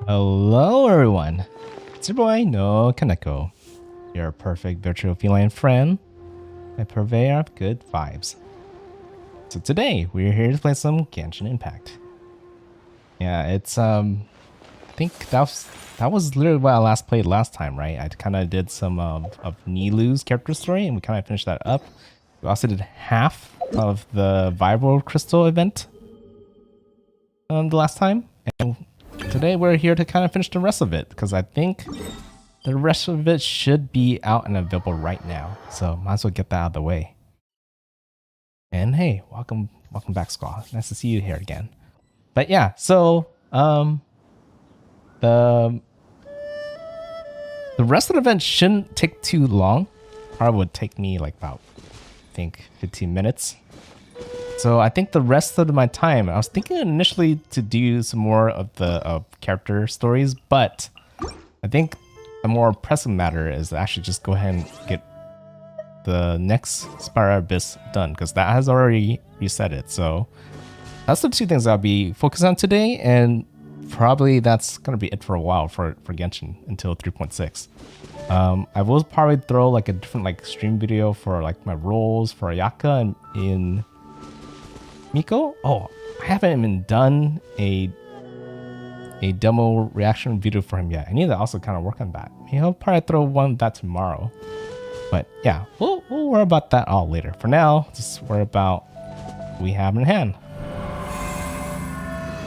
Hello everyone, it's your boy NoukonNeko, your perfect virtual feline friend, a purveyor of good vibes. So today we're here to play some Genshin Impact. Yeah, it's I think that was literally what I last played last time, right? I kind of did some of Nilou's character story, and we kind of finished that up. We also did half of the Vibro-Crystal event the last time, and today we're here to kind of finish the rest of it, because I think the rest of it should be out and available right now. So might as well get that out of the way. And hey, welcome back, Squaw. Nice to see you here again. But yeah, so the rest of the event shouldn't take too long. Probably would take me like about, I think, 15 minutes. So I think the rest of my time, I was thinking initially to do some more of the character stories, but I think the more pressing matter is to actually just go ahead and get the next Spire Abyss done, because that has already reset it. So that's the two things I'll be focused on today, and probably that's going to be it for a while for Genshin until 3.6. I will probably throw like a different like stream video for like my roles for Ayaka and in Miko. Oh, I haven't even done a demo reaction video for him yet. I need to also kind of work on that. Maybe I'll probably throw one of that tomorrow. But yeah, we'll worry about that all later. For now, just worry about what we have in hand.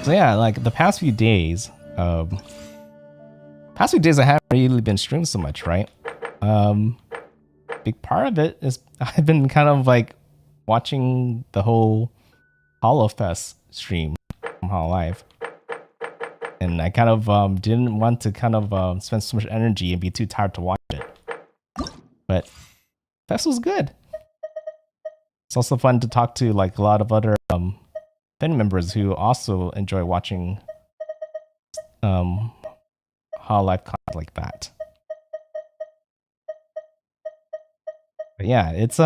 So yeah, like the past few days, I haven't really been streaming so much, right? Big part of it is I've been kind of like watching the whole HoloFest stream from HoloLive. And I kind of didn't want to kind of spend so much energy and be too tired to watch it. But Fest was good. It's also fun to talk to like a lot of other fan members who also enjoy watching HoloLive content like that. But yeah, it's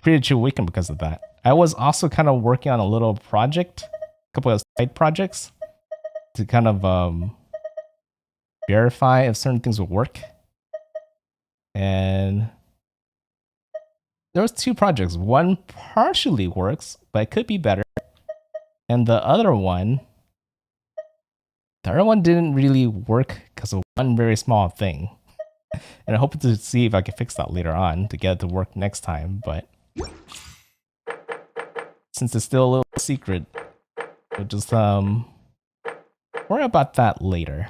pretty chill weekend because of that. I was also kind of working on a little project, a couple of side projects to kind of verify if certain things will work. And there was two projects. One partially works, but it could be better. And the other one didn't really work because of one very small thing. And I hope to see if I can fix that later on to get it to work next time. But since it's still a little secret, we'll just worry about that later.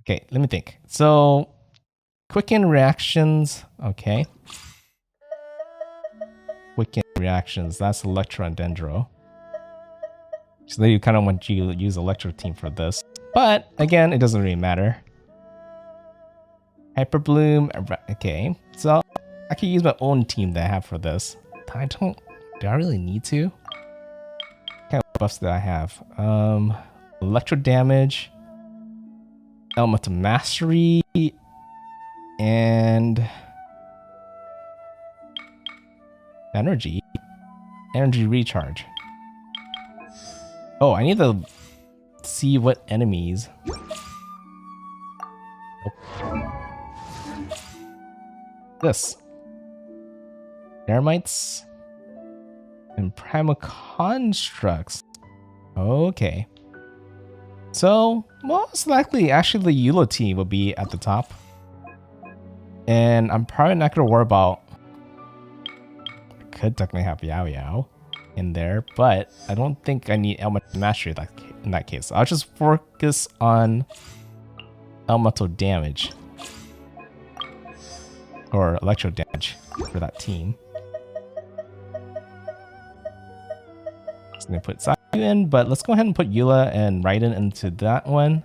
Okay, let me think. So quicken reactions, okay. Quicken reactions, that's Electro and Dendro. So they kind of want you to use Electro team for this. But again, it doesn't really matter. Hyper Bloom, okay. So I can use my own team that I have for this. Do I really need to? What kind of buffs do I have? Electro damage, Elemental Mastery, and energy recharge. Oh, I need to see what enemies. This Eremites and Primal Constructs. Okay. So most likely actually the Eula team will be at the top. And I'm probably not gonna worry about, I could technically have Yao Yao in there, but I don't think I need Elemental Mastery in that case. I'll just focus on Elemental damage. Or electro damage for that team. Just gonna put Sayu in, but let's go ahead and put Eula and Raiden into that one.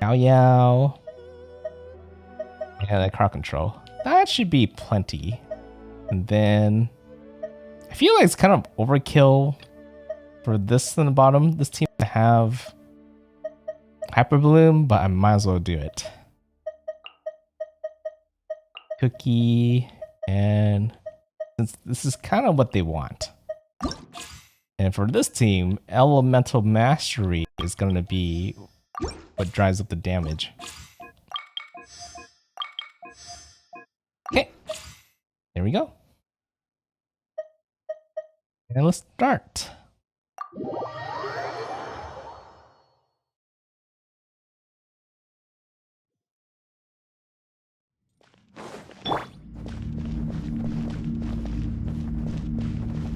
Yao Yao. And the crowd control. That should be plenty. And then I feel like it's kind of overkill for this in the bottom. This team to have Hyper Bloom, but I might as well do it. Cookie, and since this is kind of what they want, And for this team, Elemental Mastery is going to be what drives up the damage. Okay, there we go. And let's start.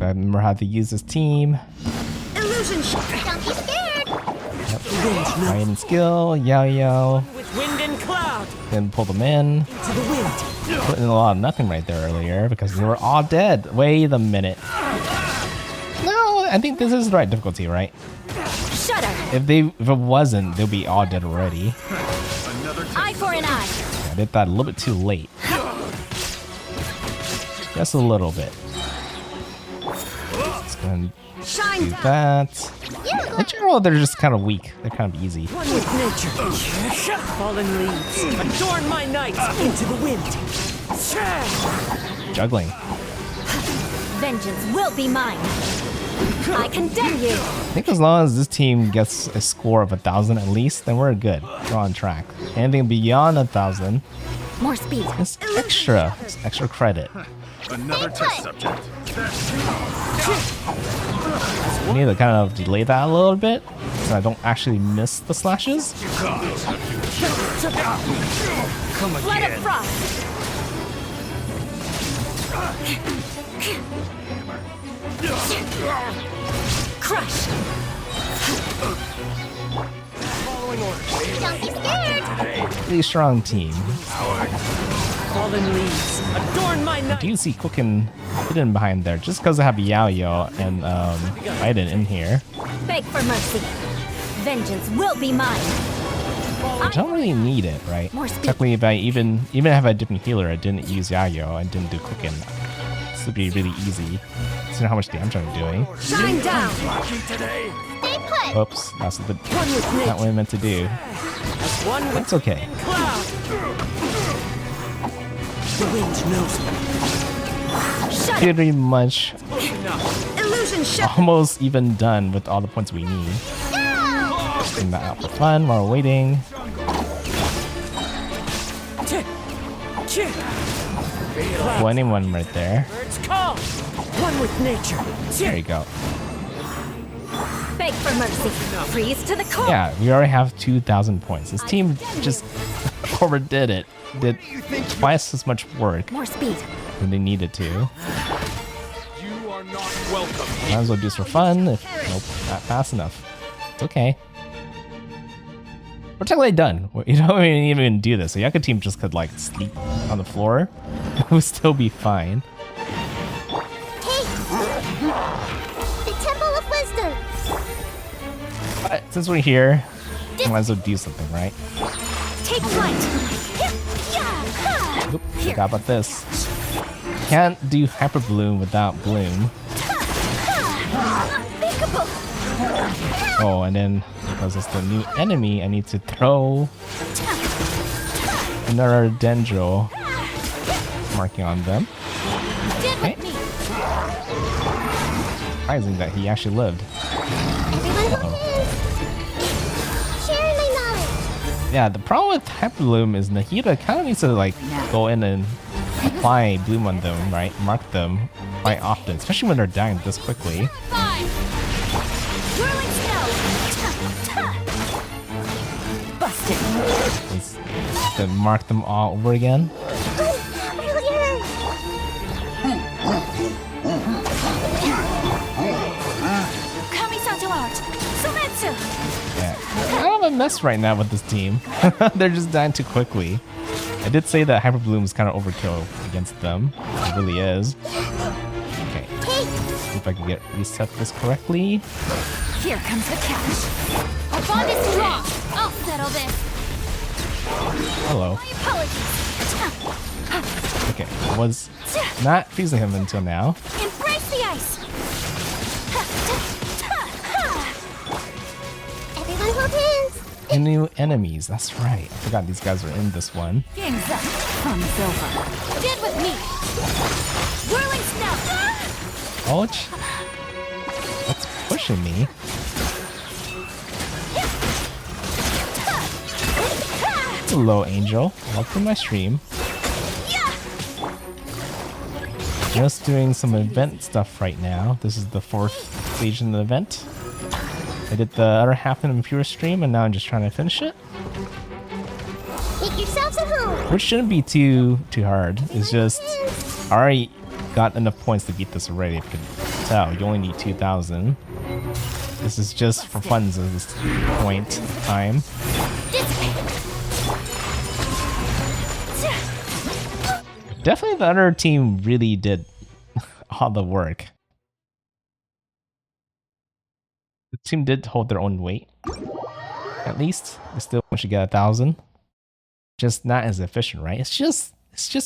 I remember how to use this team. Illusion shot. Don't be scared. Yep. Fire and skill, Yao. With wind and cloud. Then pull them in. To the wind. Put in a lot of nothing right there earlier because they were all dead. Wait a minute. No, I think this is the right difficulty, right? Shudder. If it wasn't, they'll be all dead already. Eye for an eye. I did that a little bit too late. Just a little bit. Let's go ahead and do that. In general, they're just kind of weak. They're kind of easy. One with nature. Fallen leaves. Adorn my night into the wind. Juggling. Vengeance will be mine. I condemn you. I think as long as this team gets a score of 1,000 at least, then we're good. We're on track. Anything beyond 1,000 More speed. is extra. It's extra credit. Another test subject. We need to kind of delay that a little bit so I don't actually miss the slashes. Blood of frost. Crush. Following orders. Don't be scared. Pretty strong team. Fallen leaves. Adorn my I night. do see Quicken hidden behind there just because I have Yao and Biden in here. Beg for mercy. Vengeance will be mine. I don't really need it, right? More speed. Technically, if I even if I had a different healer, I didn't use Yao and didn't do Quicken. This would be really easy. See how much damage I'm doing. Shine down. Today. Stay put. Oops, that's One with not what I meant to do. As one with That's okay. cloud. The wind knows me. Shut up. Pretty much Illusion shut. almost even done with all the points we need. Bring that out for fun while we're waiting. Well, anyone right there. Birds call. One with nature. There you go. Beg for mercy. Freeze to the core. Yeah, we already have 2,000 points. This team just overdid it. Did twice as much work More speed. than they needed to. You are not welcome. Might as well do this for fun. If nope, not fast enough. It's okay. We're technically done. You don't even do this. The Yucca team just could like sleep on the floor. It would still be fine. The Temple of Wisdom. But since we're here, we might as well do something, right? Take flight. Oop, forgot about this. Can't do Hyper Bloom without Bloom. Unthinkable. Oh, and then because it's the new enemy, I need to throw another Dendro marking on them. Did with me. Surprising that he actually lived. Everyone share my knowledge. Yeah, the problem with Hyper Bloom is Nahida kind of needs to like go in and apply Bloom on them, right? Mark them quite often, especially when they're dying this quickly. Fine. Whirling snow. Busted. It's to mark them all over again. Kamisato art. Sumetsu. Yeah, kind of a mess right now with this team. They're just dying too quickly. I did say that Hyper Bloom is kind of overkill against them. It really is. Okay, see if I can reset this correctly. Here comes the catch. Our bond is strong. I'll settle this. Hello. My apologies. Okay, I was not freezing him until now. Embrace the ice. Everyone hold hands. And new enemies, that's right. I forgot these guys were in this one. Game's up. Fun's over. Did with me. Whirling snow. Ouch. That's pushing me. Hello, Angel. Welcome to my stream. Just doing some event stuff right now. This is the 4th stage in the event. I did the other half in a pure stream, and now I'm just trying to finish it. Make yourselves at home. Which shouldn't be too hard. It's just I already got enough points to beat this already. If you can tell, you only need 2,000. This is just for funds at this point in time. Definitely the other team really did all the work. The team did hold their own weight. At least. They still should get 1,000. Just not as efficient, right? It's just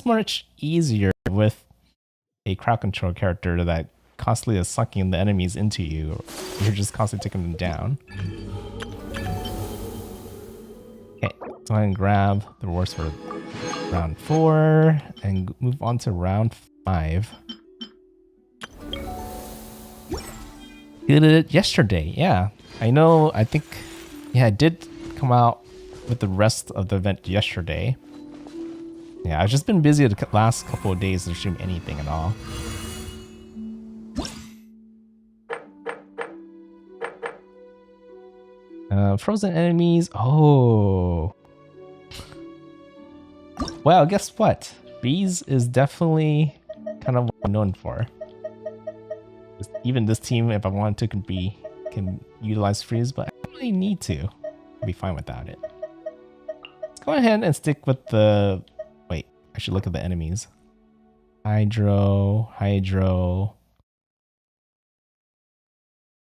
much easier with a crowd control character that constantly is sucking the enemies into you. You're just constantly taking them down. Okay, go ahead and grab the rewards for round 4 and move on to round 5. Did it yesterday, yeah. I know, I think, yeah, I did come out with the rest of the event yesterday. Yeah, I've just been busy the last couple of days to stream anything at all. Frozen enemies. Oh. Well, guess what? Freeze is definitely kind of what I'm known for. Even this team, if I wanted to, can utilize freeze, but I don't really need to. I'll be fine without it. Let's go ahead and stick with the... Wait, I should look at the enemies. Hydro.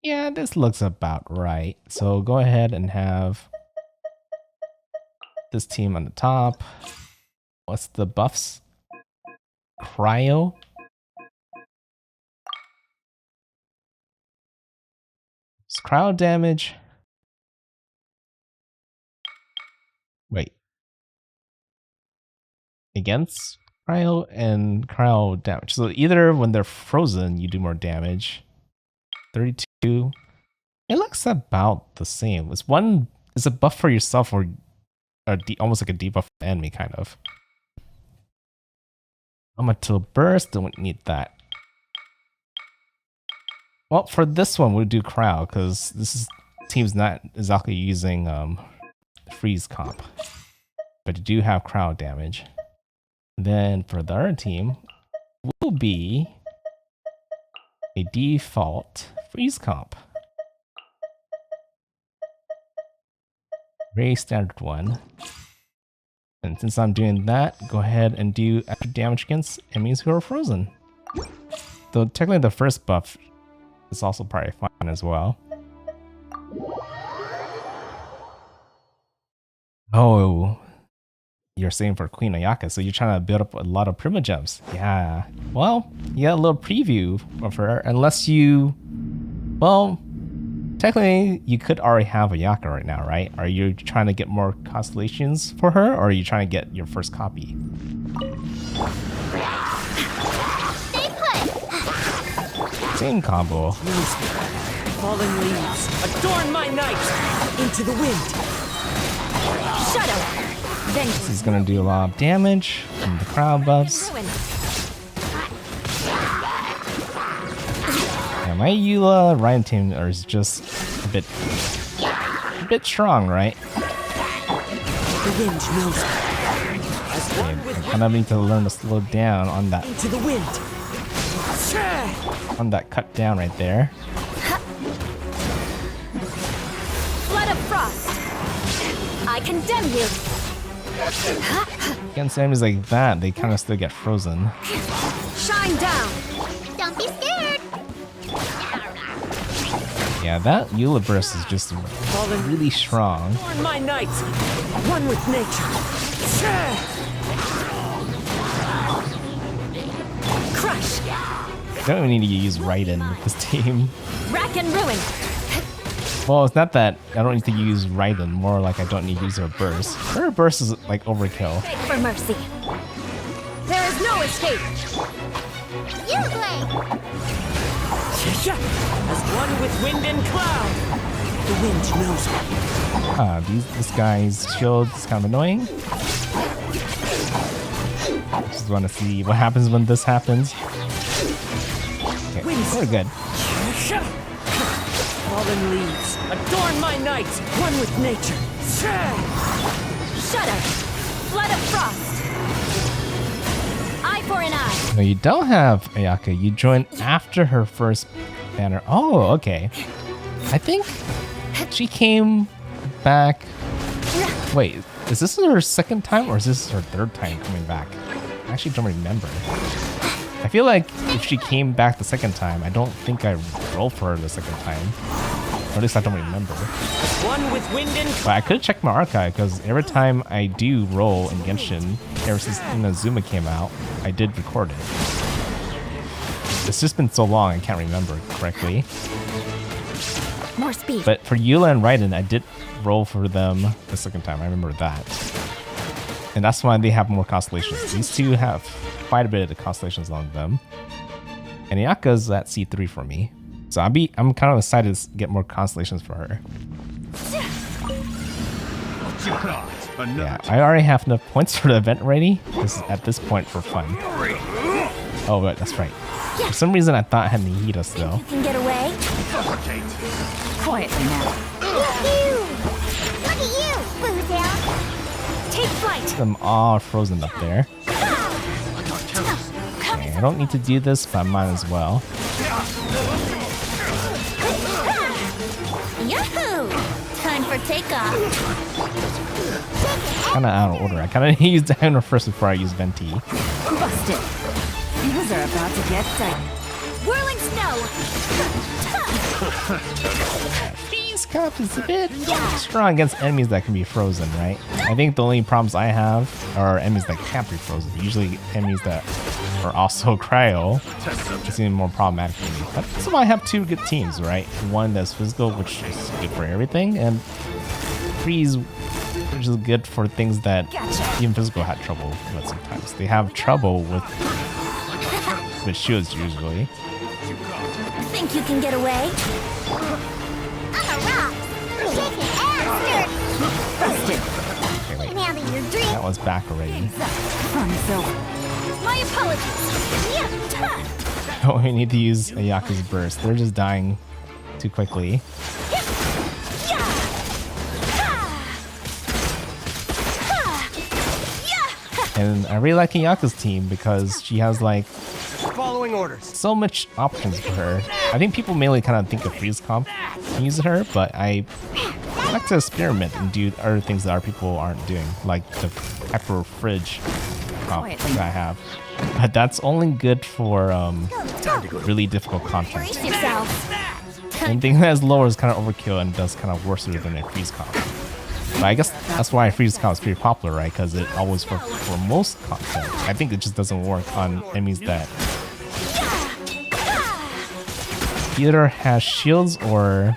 Yeah, this looks about right. So go ahead and have this team on the top. What's the buffs? Cryo. It's cryo damage. Wait. Against cryo and cryo damage. So either when they're frozen, you do more damage. 32. It looks about the same. It's a buff for yourself or almost like a debuff for the enemy, kind of. Elemental burst, don't need that. Well, for this one, we'll do cryo because team's not exactly using freeze comp, but you do have cryo damage. Then for the other team, will be a default freeze comp. Very standard one. And since I'm doing that, go ahead and do extra damage against enemies who are frozen. Though technically the first buff is also probably fine as well. Oh, you're saying for Queen Ayaka, so you're trying to build up a lot of Primogems. Yeah. Well, you got a little preview of her, unless you... Well, technically, you could already have Ayaka right now, right? Are you trying to get more constellations for her, or are you trying to get your first copy? Stay put. Same combo. Fallen leaves, adorn my night! Into the wind! Shadow. This is gonna do a lot of damage from the crowd buffs. Yeah, my Eula Ryan team is just a bit strong, right? The wind knows me. Yeah, I kind of need to learn to slow down on that. Into the wind. On that cut down right there. Flood of frost. I condemn you. Against enemies like that, they kind of still get frozen. Shine down. Don't be scared. Yeah, that Eula burst is just really strong. Adorn my night! One with nature. Crush! I don't even need to use Raiden with this team. Rack and ruin. Well, it's not that I don't need to use Raiden, more like I don't need to use her burst. Her burst is like overkill. Beg for mercy. There is no escape. You play. As one with wind and cloud. The wind knows me. This guy's shield is kind of annoying. Just want to see what happens when this happens. Okay, we're good. Fallen leaves, adorn my night, one with nature. Shudder. Flood of frost. Eye for an eye. No, you don't have Ayaka. You joined after her first banner. Oh, okay. I think she came back. Wait, is this her second time or is this her third time coming back? I actually don't remember. I feel like if she came back the second time, I don't think I rolled for her the second time. Or at least I don't remember. One with wind and But I could check my archive because every time I do roll in Genshin, ever since Inazuma came out, I did record it. It's just been so long I can't remember correctly. More speed. But for Eula and Raiden, I did roll for them the second time. I remember that. And that's why they have more constellations. These two have quite a bit of the constellations on them. And Ayaka's at C3 for me. So I'm kind of excited to get more constellations for her. Yeah, I already have enough points for the event already. This is at this point for fun. Oh, but that's right. For some reason, I thought I had Nihita still. You can get away. Quietly now. Look at you, Boozow. Take flight. Them all frozen up there. Okay, I don't need to do this, but I might as well. Yahoo! Time for takeoff. Kind of out of order. I kind of used Dino first before I used Venti. Busted. Things are about to get tight. Whirling snow. Freeze Cup is a bit strong against enemies that can be frozen, right? I think the only problems I have are enemies that can't be frozen. Usually enemies that are also cryo seem more problematic for me. But that's why I have two good teams, right? One that's physical, which is good for everything, and freeze, which is good for things that even physical had trouble with sometimes. They have trouble with shields usually. Think you can get away? I'm a rock. Shaking and stirred. Busted. Okay, wait. Now that your dream. That one's back already. Fun is over. My apologies. Yeah. Oh, we need to use Ayaka's burst. They're just dying too quickly. And I really like Ayaka's team because she has like Following orders. so much options for her. I think people mainly kind of think of freeze comp and use her, but I like to experiment and do other things that other people aren't doing, like the hyper fridge comp that I have. But that's only good for really difficult content. Brace yourself. Anything that is lower is kind of overkill and does kind of worse than a freeze comp. But I guess that's why freeze comp is pretty popular, right? Because it always works for most content. I think it just doesn't work on enemies that either has shields or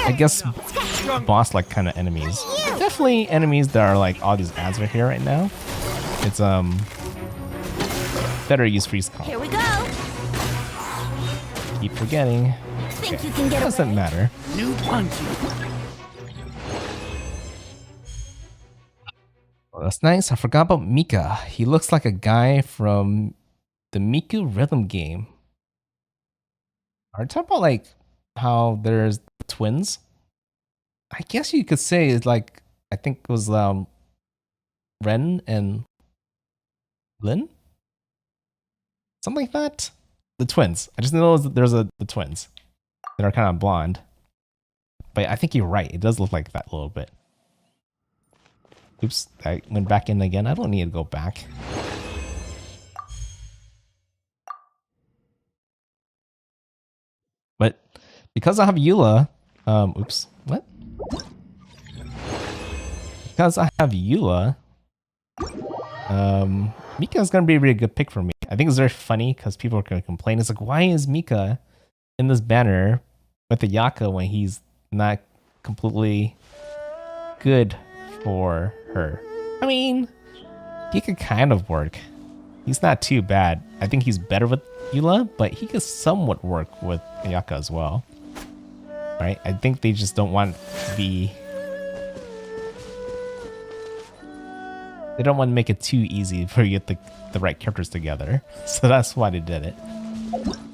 I guess boss-like kind of enemies. Definitely enemies that are like all these ads right here right now. It's better use freeze comp. Here we go. Keep forgetting. Think you can get Doesn't away? matter. new punch. Oh, that's nice. I forgot about Mika. He looks like a guy from the Miku rhythm game. Are you talking about like how there's twins? I guess you could say it's like I think it was Ren and Lin? Something like that? The twins. I just know there's the twins that are kind of blonde. But I think you're right. It does look like that a little bit. Oops, I went back in again. I don't need to go back. But because I have Eula, oops, what? Because I have Eula, Mika's gonna be a really good pick for me. I think it's very funny because people are gonna complain. It's like, why is Mika in this banner with the Yaka when he's not completely good for her? I mean, he could kind of work. He's not too bad. I think he's better with Eula, but he can somewhat work with Ayaka as well. Right? I think they just don't want to be... They don't want to make it too easy for you to get the right characters together. So that's why they did it.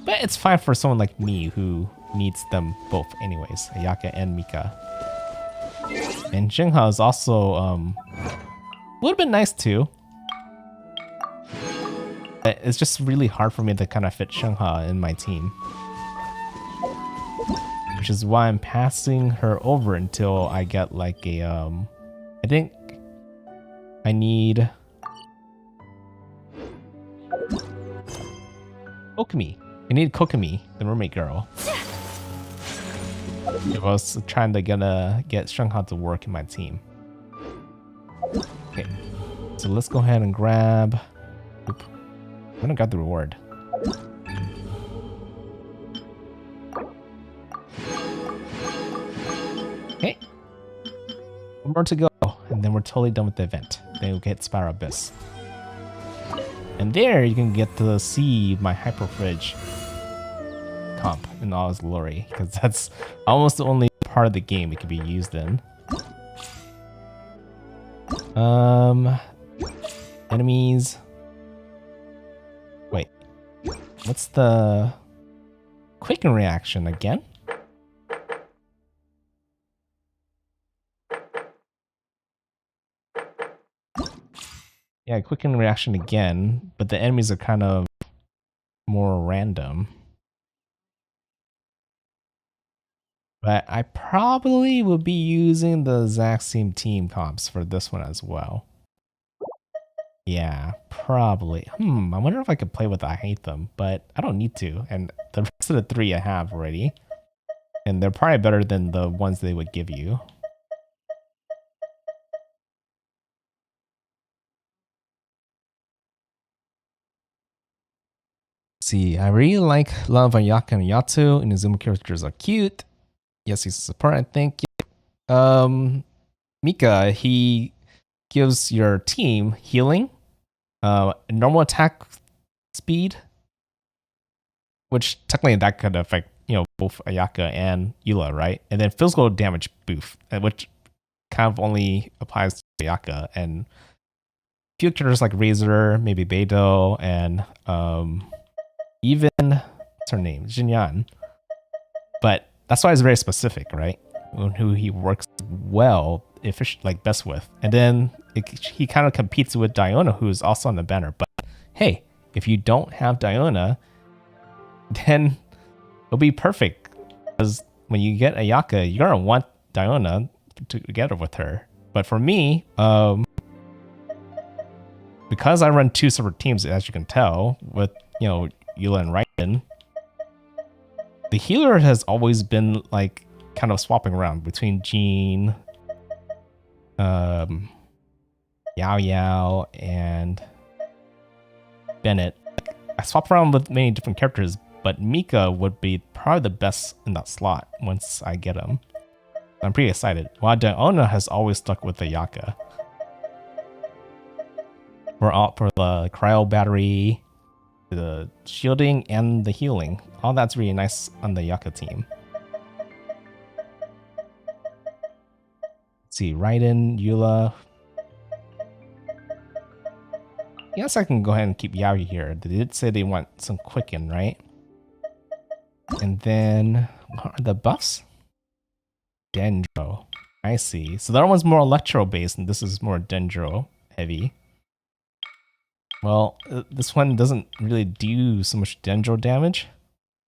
But it's fine for someone like me who needs them both anyways. Ayaka and Mika. And Xingha is also would have been nice too. But it's just really hard for me to kind of fit Xingha in my team. Which is why I'm passing her over until I get like a I think I need Kokomi. I need Kokomi, the mermaid girl. I was trying to get Xingha to work in my team. Okay, so let's go ahead and grab. Oop. I'm gonna grab the reward. Okay, one more to go, and then we're totally done with the event. Then we'll get Spiral Abyss. And there you can get to see my Hyper Fridge comp in all its glory, because that's almost the only part of the game it can be used in. Enemies. Wait, what's the quicken reaction again? Yeah, quicken reaction again, but the enemies are kind of more random. But I probably will be using the exact same team comps for this one as well. Yeah, probably. I wonder if I could play with I Hate Them, but I don't need to. And the rest of the three I have already. And they're probably better than the ones they would give you. See, I really like Love Ayaka and Yatu. Inazuma characters are cute. Yes, he's a support, I think. Mika, he gives your team healing, normal attack speed, which technically that could affect, both Ayaka and Eula, right? And then physical damage boost, which kind of only applies to Ayaka, and few characters like Razor, maybe Beidou, and even what's her name, Jinyan. But that's why it's very specific, right? Who he works well, like best with. And then he kind of competes with Diona, who's also on the banner. But hey, if you don't have Diona, then it'll be perfect. Because when you get Ayaka, you're gonna want Diona together with her. But for me, because I run two separate teams, as you can tell, with Eula and Raiden, the healer has always been like kind of swapping around between Jean, Yao Yao, and Bennett. I swap around with many different characters, but Mika would be probably the best in that slot once I get him. I'm pretty excited. While Diona has always stuck with the Ayaka. For the cryo battery, the shielding, and the healing. All that's really nice on the Ayaka team. Let's see, Raiden, Eula. Yes, I can go ahead and keep Yaoi here. They did say they want some quicken, right? And then, what are the buffs? Dendro. I see. So that one's more electro based, and this is more Dendro heavy. Well, this one doesn't really do so much Dendro damage.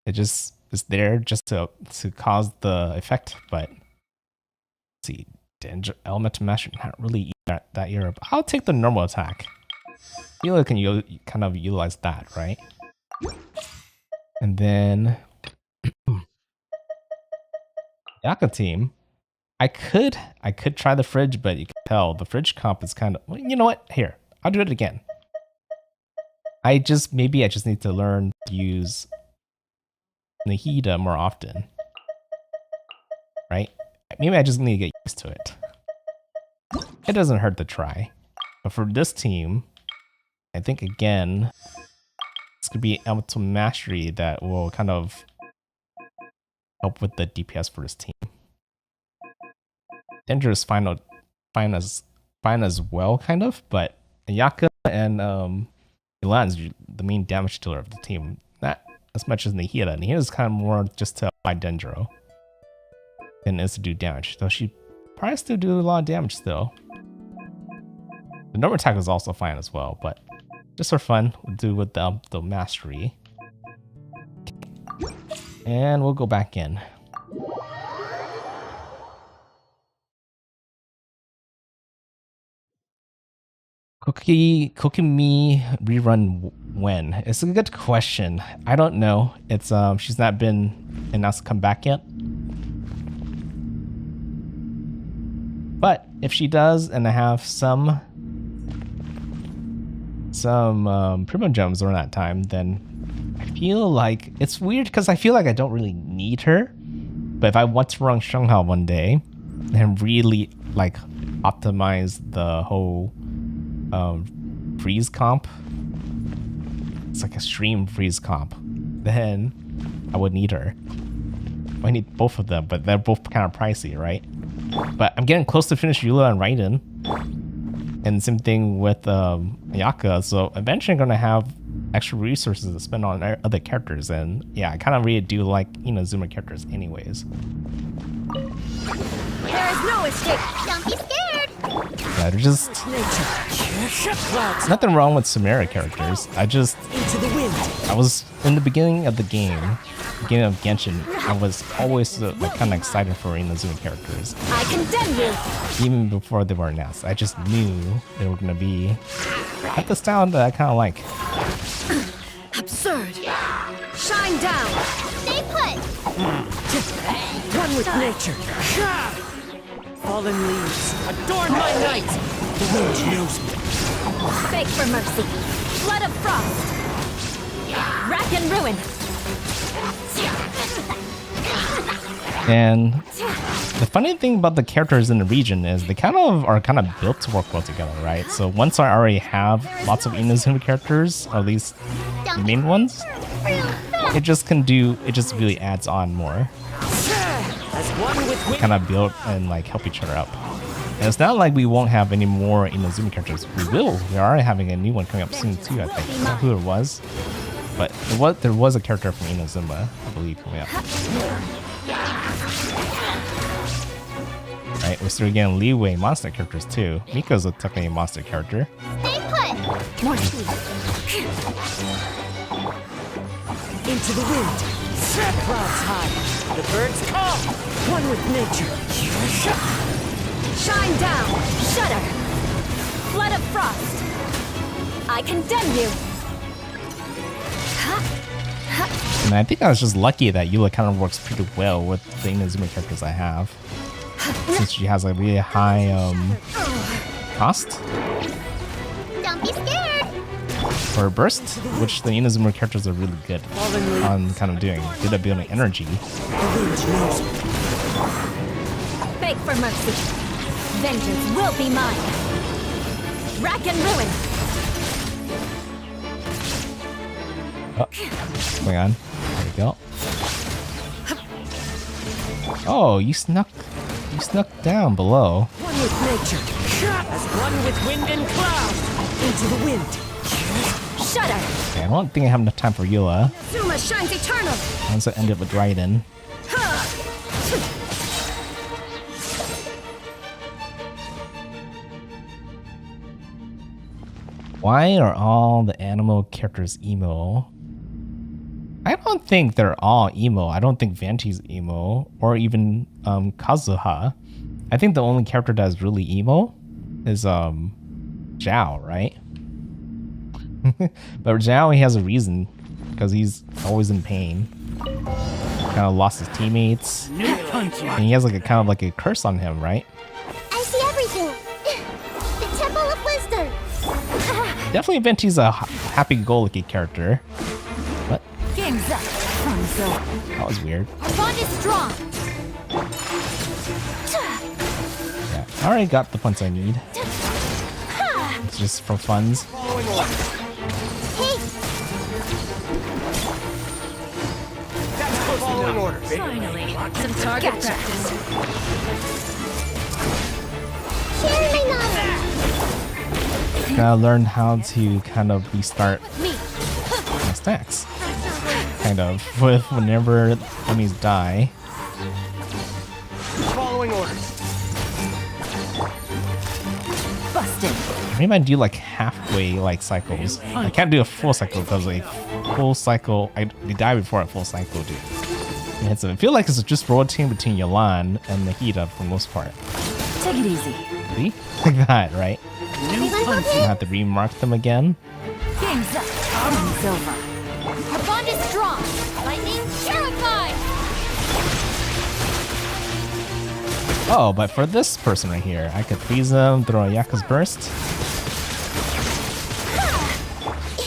It just is there just to cause the effect, but let's see, Dendro element master, not really that era. But I'll take the normal attack. Eula can kind of utilize that, right? And then Yaka team, I could try the fridge, but you can tell the fridge comp is kind of, well, you know what? Here, I'll do it again. Maybe I just need to learn to use Nahida more often. Right? Maybe I just need to get used to it. It doesn't hurt to try. But for this team, I think again, it's gonna be elemental mastery that will kind of help with the DPS for this team. Danger is fine as well, kind of, but Ayaka and Milan is the main damage dealer of the team. Not as much as Nahida. Nahida is kind of more just to apply Dendro than is to do damage. Though she probably still do a lot of damage still. The normal attack is also fine as well, but just for fun, we'll do with the mastery. And we'll go back in. Kokimi rerun when? It's a good question. I don't know. It's she's not been announced to come back yet. But if she does, and I have some Primo Gems during that time, then I feel like it's weird because I feel like I don't really need her. But if I want to run Shanghai one day and really like optimize the whole freeze comp, it's like a stream freeze comp, then I would need her. I need both of them, but they're both kind of pricey, right? But I'm getting close to finish Eula and Raiden, and same thing with Ayaka, so eventually I'm gonna have extra resources to spend on other characters, and yeah, I kind of really do like Inazuma characters anyways. There is no escape. Don't be scared. Yeah, they're just nothing wrong with Samara characters. I was in the beginning of the game, beginning of Genshin, I was always like kind of excited for Inazuma characters. I condemn you. Even before they were announced, I just knew they were gonna be at the style that I kind of like. Absurd. Shine down. Stay put. One with nature. Fallen leaves, adorn my night. The wind knows me. Beg for mercy. Flood of frost. Rack and ruin. And the funny thing about the characters in the region is they are kind of built to work well together, right? So once I already have lots of Inazuma characters, or at least the main ones, it just really adds on more. Kind of build and like help each other up. And it's not like we won't have any more Inazuma characters. We will. We are having a new one coming up soon too, I think. I don't know who it was. But there was a character from Inazuma, I believe, coming up. Right, we're still getting leeway monster characters too. Miko's technically a monster character. Stay put. More speed. Into the wind. Clouds high. The birds call. One with nature. Shine down. Shudder. Flood of frost. I condemn you. And I think I was just lucky that Eula kind of works pretty well with the Inazuma characters I have, since she has a really high cost Don't be scared. for her burst, which the Inazuma characters are really good on kind of doing, good at building energy. Beg for mercy. Vengeance will be mine. Rack and ruin. Oh, hang on. There we go. Oh, you snuck down below. One with nature. As one with wind and cloud. Into the wind. Shudder. Okay, I don't think I have enough time for Eula. Zuma shines eternal. Once I end up with Raiden. Why are all the animal characters emo? I don't think they're all emo. I don't think Venti's emo, or even Kazuha. I think the only character that is really emo is Zhao, right? But Zhao, he has a reason, because he's always in pain. Kind of lost his teammates, and he has like a kind of like a curse on him, right? I see everything. The Temple of Wisdom. Definitely Venti's a happy-go-lucky character. What? Game's up. That was weird. Our bond is strong. Yeah, I already got the points I need. It's just for funds. Following orders. Finally, some target practice. Share my knowledge. Gotta learn how to kind of restart Me. my stacks. Kind of, with whenever enemies die. Following orders. Busted. Maybe I do like halfway like cycles. I can't do a full cycle because like full cycle, I die before a full cycle, dude. And so I feel like it's just rotating between Yalan and Nahida for the most part. Take it easy. See? Like that, right? Everyone go I in. have to remark them again. Game's up. Game's over. Our bond is strong. Lightning terrified. Oh, but for this person right here, I could freeze them, throw a Yakka's Burst.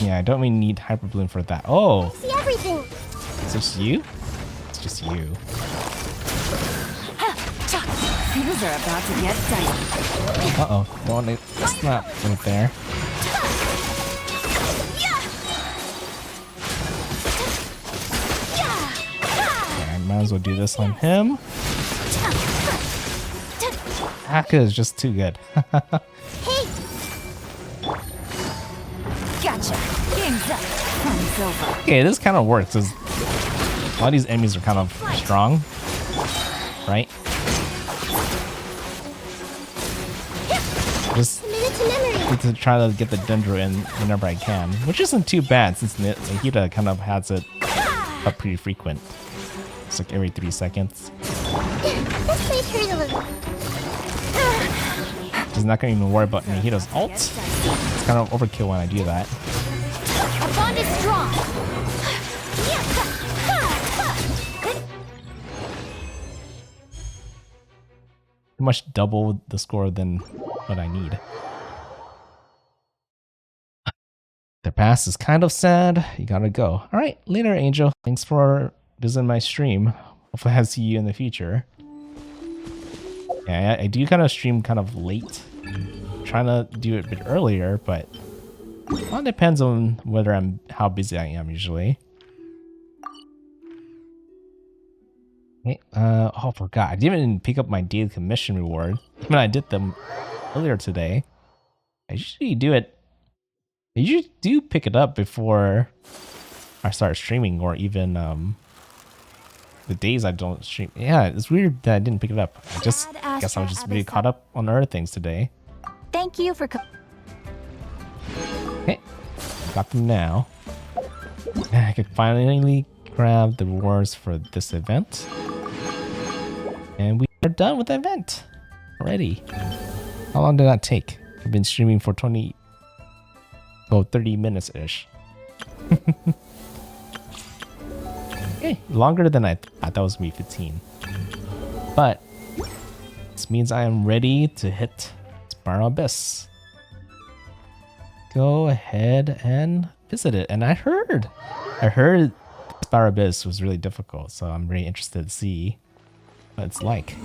Yeah, I don't really need Hyper Bloom for that. Oh, See everything. it's just you? It's just you. Things are about to get dicey. Uh-oh, don't want to, that's not right there. Okay, I might as well do this on him. Akka is just too good. Hey, Gotcha. Game's up. Fun's over. Okay, this kind of works. 'Cause a lot of these enemies are kind of strong, right? Just commit it to memory. need to try to get the Dendro in whenever I can, which isn't too bad since Nahida kind of has it up pretty frequent. It's like every 3 seconds. This might hurt a little. She's not gonna even worry about Nahida's ult. It's kind of overkill when I do that. Our bond is strong. Pretty much double the score than what I need. The pass is kind of sad. You gotta go. All right, later, Angel. Thanks for visiting my stream. Hopefully, I'll see you in the future. Yeah, I do kind of stream kind of late. Trying to do it a bit earlier, but it all depends on how busy I am usually. Okay, oh, I forgot. I didn't even pick up my daily commission reward. I mean, I did them earlier today. I usually do it. I usually do pick it up before I start streaming, or even the days I don't stream. Yeah, it's weird that I didn't pick it up. I guess I was just really caught up on other things today. Thank you for Okay, got them now. I could finally grab the rewards for this event. And we are done with the event already. How long did that take? I've been streaming for 30 minutes-ish. Okay, longer than I thought. That was me 15. But this means I am ready to hit Spiral Abyss. Go ahead and visit it. And I heard Spiral Abyss was really difficult, so I'm very interested to see what it's like.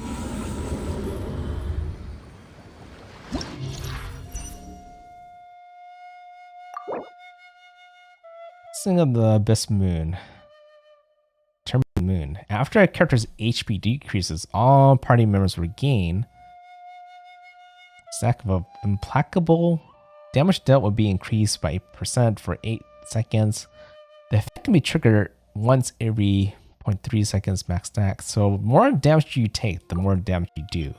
Sing of the Abyss Moon. Terminal Moon. After a character's HP decreases, all party members regain. Stack of implacable. Damage dealt will be increased by 8% for 8 seconds. The effect can be triggered once every 0.3 seconds max stack. So the more damage you take, the more damage you do.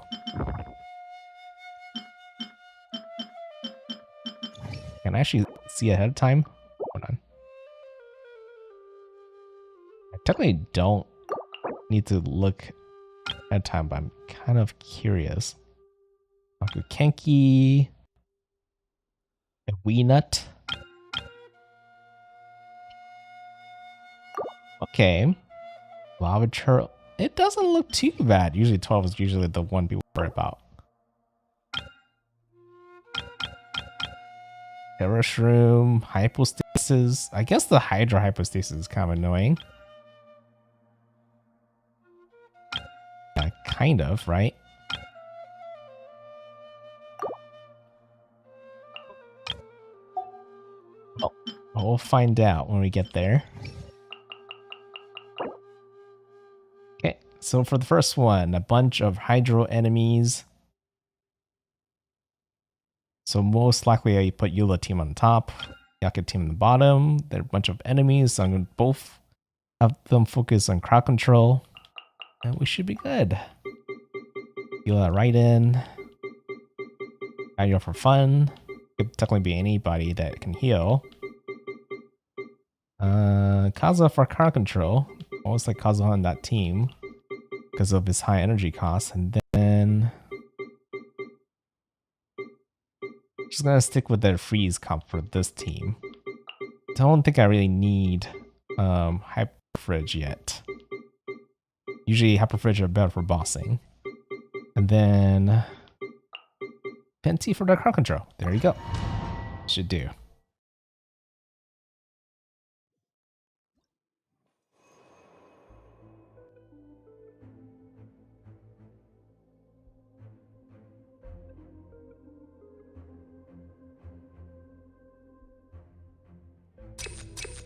Can I actually see ahead of time? Hold on. I technically don't need to look ahead of time, but I'm kind of curious. Kenki, a wee nut. Okay. Lava turtle. It doesn't look too bad. Usually 12 is usually the one people worry about. Terra Shroom, Hypostasis. I guess the Hydra Hypostasis is kind of annoying. Yeah, kind of, right? Oh, we'll find out when we get there. So for the first one, a bunch of hydro enemies. So most likely I put Eula team on the top, Yaka team on the bottom. They're a bunch of enemies, so I'm going to both have them focus on crowd control. And we should be good. Eula right in. Hydro for fun. Could technically be anybody that can heal. Kazuha for crowd control. Always like Kazuha on that team because of his high energy cost. And then just gonna stick with the freeze comp for this team. Don't think I really need Hyper Fridge yet. Usually Hyper Fridge are better for bossing. And then Venti for the crowd control. There you go. Should do.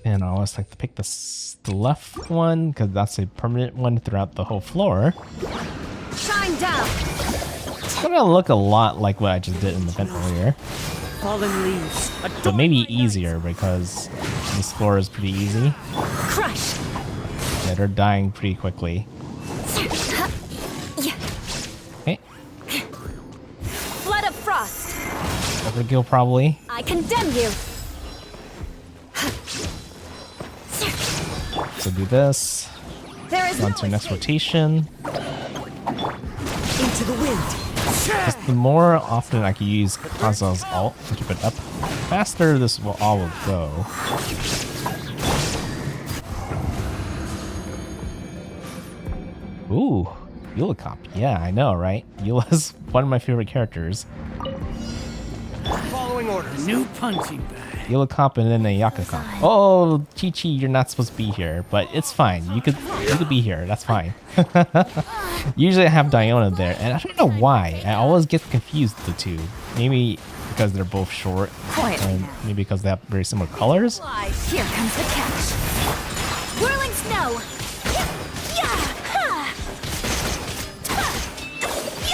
And I always like to pick the left one because that's a permanent one throughout the whole floor. Shine down. It's gonna look a lot like what I just did in the event earlier, Fallen leaves. but maybe easier because this floor is pretty easy. Crush. Yeah, they're dying pretty quickly. Okay, Flood of frost. overkill probably. I condemn you. So do this. There is On no to next escape. rotation. Into the wind. Just the more often I can use Kazuha's ult and keep it up, faster this will all will go. Ooh, Eula comp. Yeah, I know, right? Eula's one of my favorite characters. Following orders. New punching bag. Eula comp and then a Yaka comp. Oh, Chi-Chi, you're not supposed to be here, but it's fine. You could be here. That's fine. Usually I have Diona there, and I don't know why. I always get confused with the two. Maybe because they're both short, and maybe because they have very similar colors. Here comes the catch. Whirling snow.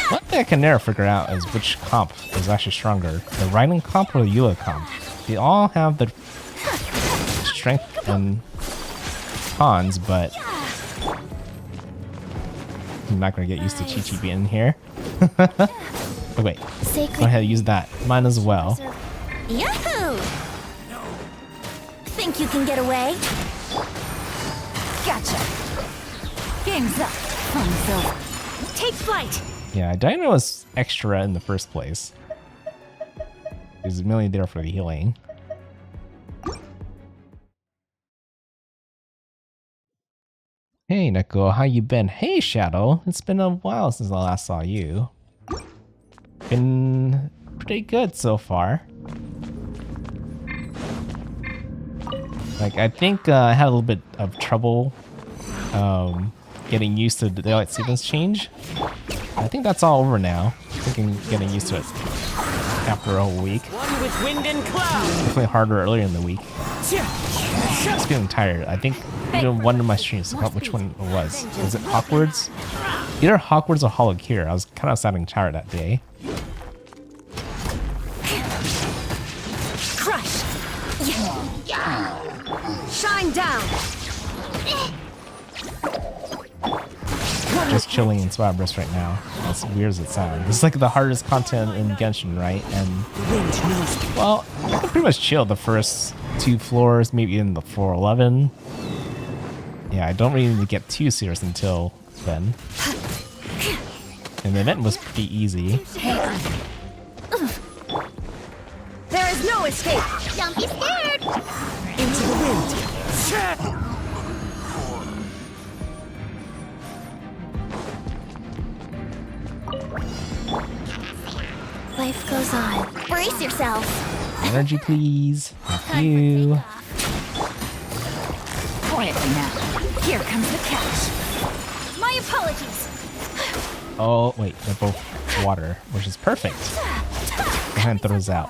One thing I can never figure out is which comp is actually stronger, the Rhino comp or the Eula comp. They all have the strength and cons, but I'm not gonna get used to Chi-Chi being in here. Oh wait, Sacred. go ahead and use that. Might as well. Yahoo! Think you can get away? Gotcha. Game's up. Fun's over. Take flight. Yeah, Diana was extra in the first place. There's mainly there for the healing. Hey Neko, how you been? Hey Shadow, it's been a while since I last saw you. Been pretty good so far. Like, I think I had a little bit of trouble getting used to the daylight savings change. I think that's all over now. I think I'm getting used to it after a whole week. One with wind and cloud. Definitely harder earlier in the week. Just getting tired. I think even one of my streams, I forgot which one it was. Was it Hogwarts? Either Hogwarts or Hollow Cure. I was kind of sounding tired that day. Crush. Shine down. Just chilling in Spyburst right now. As weird as it sounds. It's like the hardest content in Genshin, right? And Wind knows me. well, I can pretty much chill the first 2 floors, maybe in the floor 11. Yeah, I don't really need to get too serious until then. And the event was pretty easy. There is no escape. Don't be scared. Into the wind. Life goes on. Brace yourself. Energy, please. Thank you. Quietly now. Here comes the catch. My apologies. Oh, wait, they're both water, which is perfect. Go ahead and throw those out.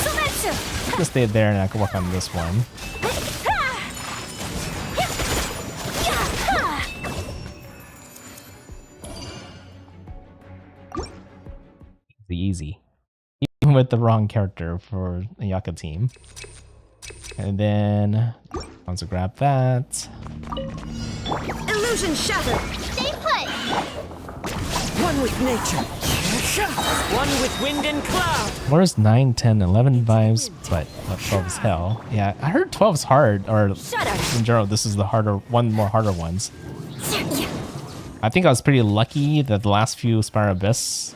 Sumetsu. Just stay there and I can work on this one. easy. Even with the wrong character for a Yaka team. And then, once to grab that. Illusion shattered. Stay put. One with nature. One with wind and cloud. Where's 9, 10, 11 vibes, but 12 is hell. Yeah, I heard 12 is hard, or in general, this is the more harder ones. I think I was pretty lucky that the last few Spire Abyss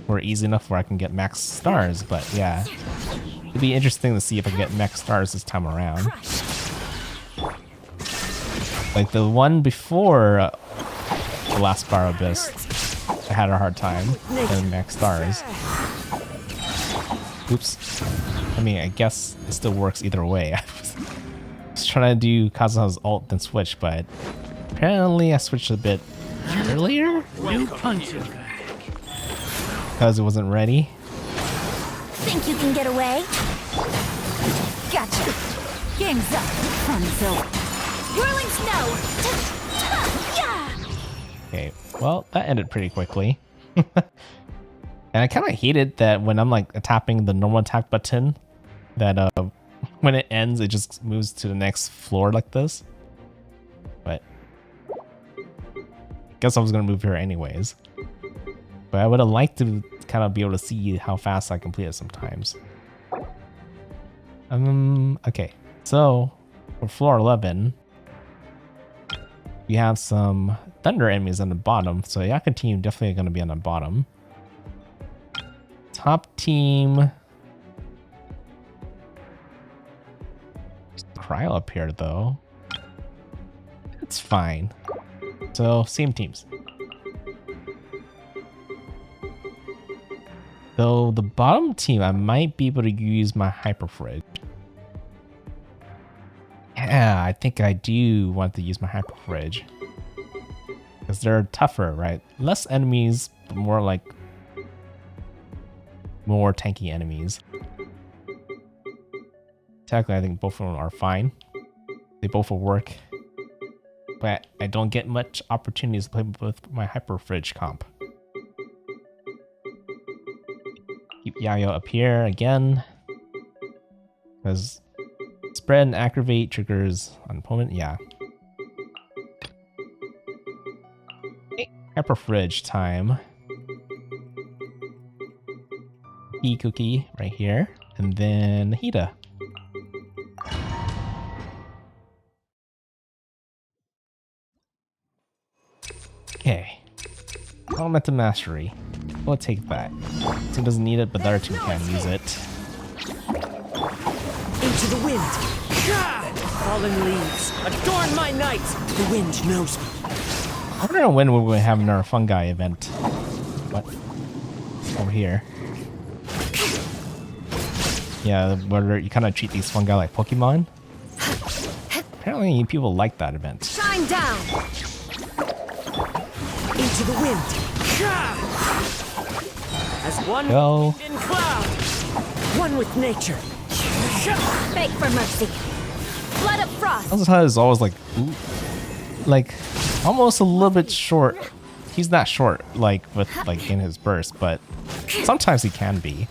were easy enough where I can get max stars, but yeah. It'd be interesting to see if I can get max stars this time around. Like the one before the last Spire Abyss, I had a hard time getting max stars. Oops. I mean, I guess it still works either way. I was trying to do Kazuha's ult then switch, but apparently I switched a bit earlier? New puncher. Because it wasn't ready. Think you can get away? Gotcha. Game's up. Fun's over. Whirling snow. Yeah. Okay, well, that ended pretty quickly. And I kind of hate it that when I'm like tapping the normal attack button, that when it ends, it just moves to the next floor like this. But I guess I was gonna move here anyways. But I would have liked to kind of be able to see how fast I complete it sometimes. Okay, so for floor 11, we have some thunder enemies on the bottom, so Yaka team definitely gonna be on the bottom. Top team, there's Cryo up here though. It's fine. So same teams. Though the bottom team, I might be able to use my Hyper Fridge. Yeah, I think I do want to use my Hyper Fridge. Because they're tougher, right? Less enemies, but more like more tanky enemies. Technically, I think both of them are fine. They both will work. But I don't get much opportunities to play with my Hyper Fridge comp. Keep Yayo up here again. Because spread and activate triggers on opponent. Yeah. Okay, Hyper Fridge time. Cookie right here. And then Hida. Okay. Elemental Mastery. We'll take that. He doesn't need it, but the other two can use it. Into the wind. Fallen leaves. Adorn my night. The wind knows me. I don't know when we're going to have our fungi event. What? Over here. Yeah, where you kind of treat these fungi like Pokemon. Apparently people like that event. Shine down. Into the wind. As one Go. wind and cloud. One with nature. Beg for mercy. Blood of frost. Kazuha is always like, ooh, like almost a little bit short. He's not short like with like in his burst, but sometimes he can be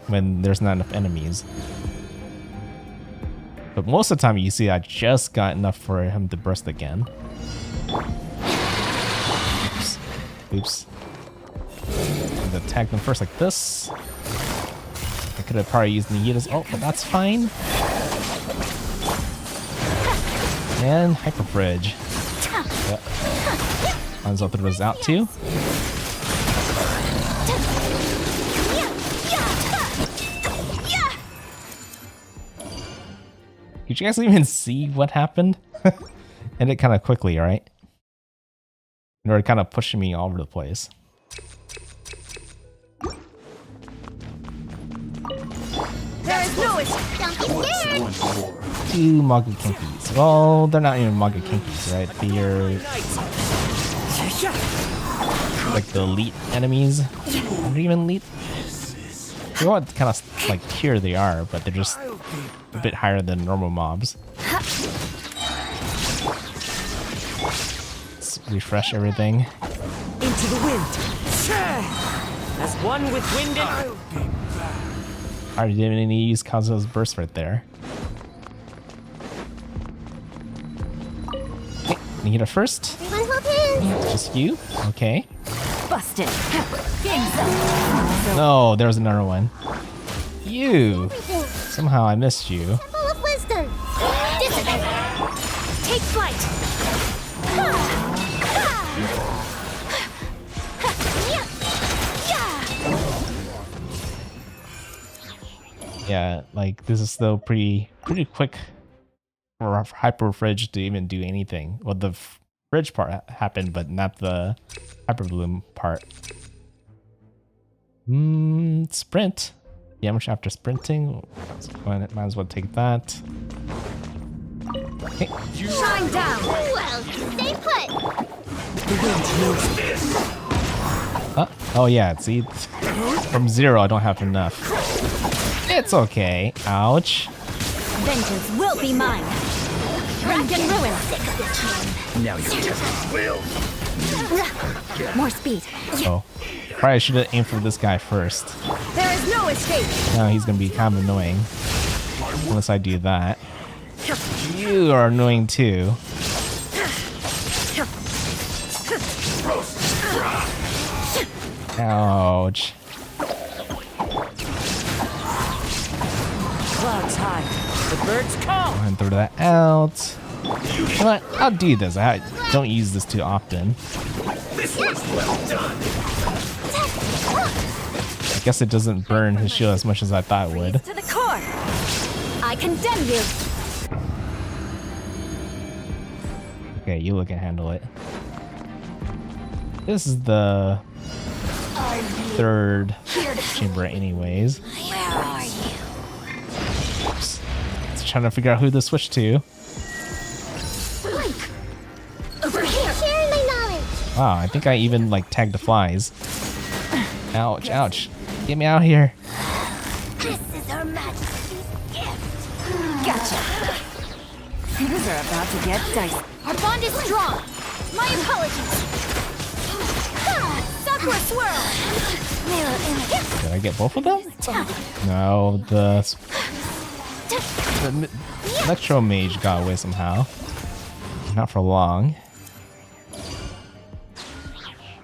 when there's not enough enemies. But most of the time you see I just got enough for him to burst again. Oops. Oops. I'm gonna tag them first like this. I could have probably used Nagita's ult, but that's fine. And Hyper Fridge. Yep. Hanzo throws out too. Did you guys even see what happened? Ended kind of quickly, right? They were kind of pushing me all over the place. There is no escape. Don't be scared. Two Magakenkis. Well, they're not even Magakenkis, right? They're like the elite enemies. Are they even elite? I don't know what kind of like tier they are, but they're just a bit higher than normal mobs. Let's refresh everything. Into the wind. As one with wind and... I already didn't even use Kazuo's burst right there. Okay, need it first. Everyone hold hands. Just you? Okay. Busted. Game's up. No, there was another one. You. Everything. Somehow I missed you. Full of wisdom. Dissipate. Take flight. Yeah, like this is still pretty quick for Hyper Fridge to even do anything. Well, the fridge part happened, but not the Hyper Bloom part. Sprint. Damage after sprinting. Might as well take that. Okay. Shine down. Well, stay put. Oh yeah, see, from 0 I don't have enough. It's okay. Ouch. Vengeance will be mine. Rack and ruin. Now you just will. More speed. Oh, probably should have aimed for this guy first. There is no escape. Now he's gonna be kind of annoying unless I do that. You are annoying too. Ouch. Clouds high. The birds call. Go ahead and throw that out. You know what? I'll do this. I don't use this too often. This was well done. I guess it doesn't burn his shield as much as I thought it would. To the core. I condemn you. Okay, you can handle it. This is the third chamber anyways. Where are you? Oops. Just trying to figure out who to switch to. Over here. Sharing my knowledge. Wow, I think I even like tagged the flies. Ouch, ouch. Get me out of here. This is our Majesty's gift. Gotcha. Things are about to get dicey. Our bond is strong. My apologies. Sakura swirl. Mirror image. Did I get both of them? No, the Electro Mage got away somehow. Not for long.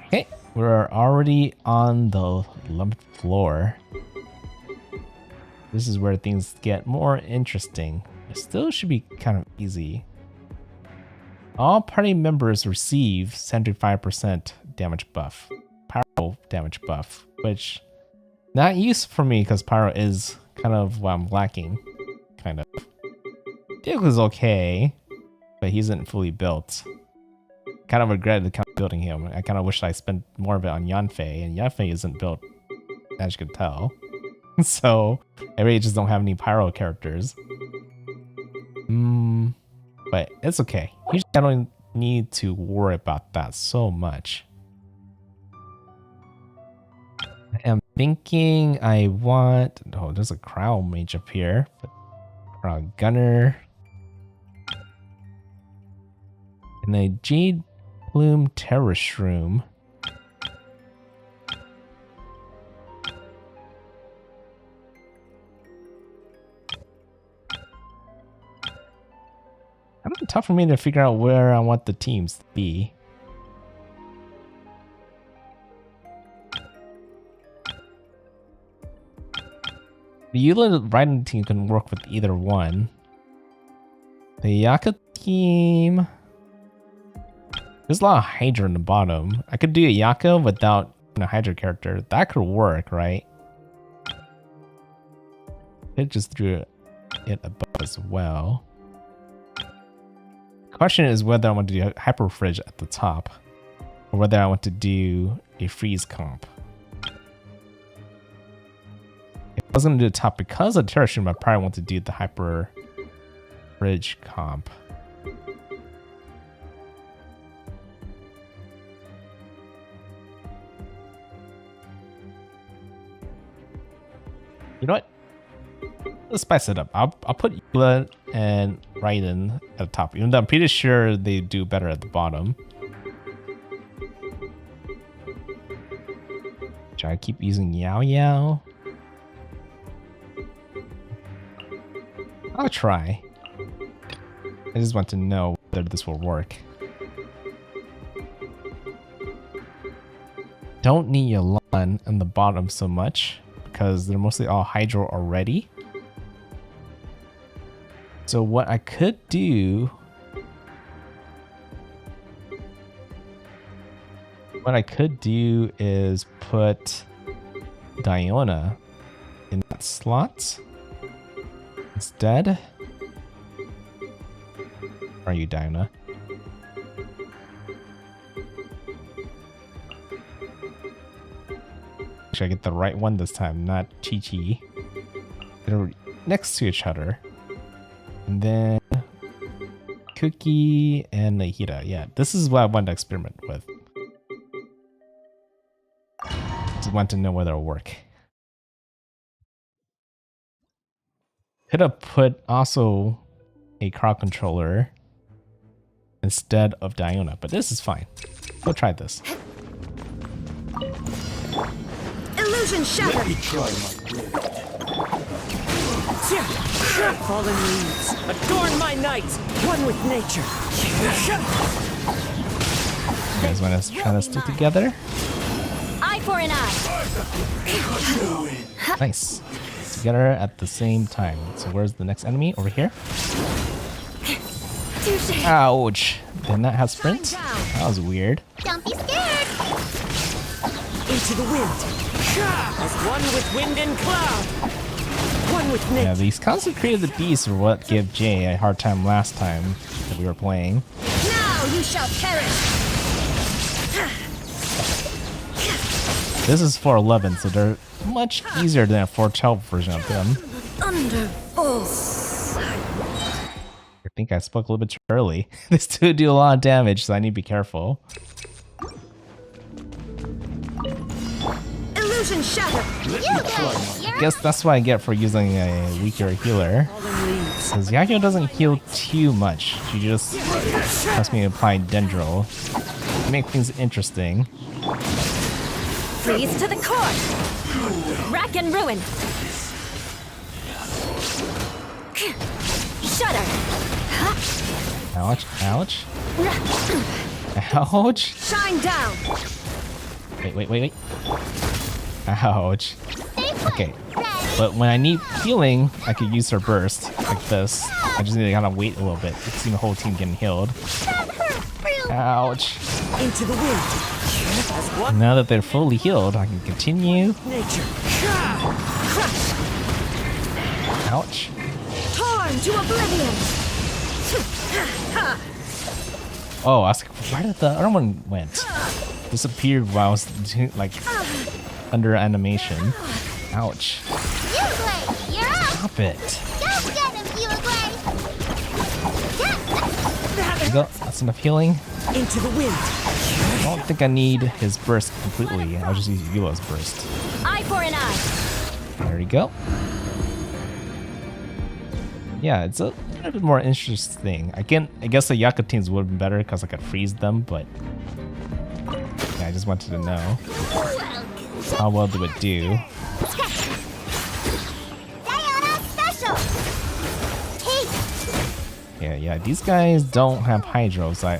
Okay, we're already on the 11th floor. This is where things get more interesting. It still should be kind of easy. All party members receive 75% damage buff. Pyro damage buff, which not useful for me because Pyro is kind of what I'm lacking. Kind of. Diego is okay, but he isn't fully built. Kind of regretted kind of building him. I kind of wish I spent more of it on Yanfei, and Yanfei isn't built, as you can tell. So I really just don't have any Pyro characters. But it's okay. Usually I don't need to worry about that so much. I am thinking I want... Oh, there's a Crown Mage up here. But Crown Gunner. And a Jade Plume Terror Shroom. Kind of tough for me to figure out where I want the teams to be. The Eula Riding team can work with either one. The Yaka team... There's a lot of Hydra in the bottom. I could do a Yaka without a Hydra character. That could work, right? It just threw it above as well. Question is whether I want to do a Hyper Fridge at the top, or whether I want to do a freeze comp. If I was going to do the top because of Terror Shroom, I probably want to do the Hyper Fridge comp. You know what? Let's spice it up. I'll put Eula and Raiden at the top, even though I'm pretty sure they do better at the bottom. Should I keep using Yao Yao? I'll try. I just want to know whether this will work. Don't need Yalan in the bottom so much because they're mostly all Hydro already. So what I could do... What I could do is put Diona in that slot instead. Where are you, Diona? Should I get the right one this time, not Chi-Chi? They're next to each other. And then Cookie and Nahida. Yeah, this is what I wanted to experiment with. Just want to know whether it'll work. Could have put also a crowd controller instead of Diona, but this is fine. We'll try this. Illusion shattered. Let me try my will. Fallen leaves, adorn my night, one with nature. You guys want to try to stick together? Eye for an eye. Nice. Together at the same time. So where's the next enemy? Over here? Touche. Ouch. Didn't that have sprint? That was weird. Don't be scared. Into the wind. As one with wind and cloud. One with nature. Yeah, these consecrated beasts are what gave Jay a hard time last time that we were playing. Now you shall perish. This is 411, so they're much easier than a 412 version of them. Under full sight. I think I spoke a little bit too early. This dude do a lot of damage, so I need to be careful. Illusion shattered. I guess that's what I get for using a weaker healer. Because Yakyo doesn't heal too much. She just has me apply Dendro to make things interesting. Freeze to the core. Rack and ruin. Shudder. Ouch, ouch. Ouch. Shine down. Wait. Ouch. Okay. But when I need healing, I could use her burst like this. I just need to kind of wait a little bit to see the whole team getting healed. Ouch. Into the wind. As one Now that they're fully healed, I can continue. nature. Crush. Ouch. Torn to oblivion. Oh, I was like, where did the other one went? Disappeared while I was doing, like, under animation. Ouch. Fuglay, you're up. Stop it. Go get him, Fuglay. There you go. That's enough healing. Into the wind. I don't think I need his burst completely. I'll just use Yulo's burst. Eye for an eye. There we go. Yeah, it's a little bit more interesting. I guess the Yaku teams would have been better because I could freeze them, but yeah, I just wanted to know how well do it do. Diana special. Yeah, these guys don't have Hydros. Out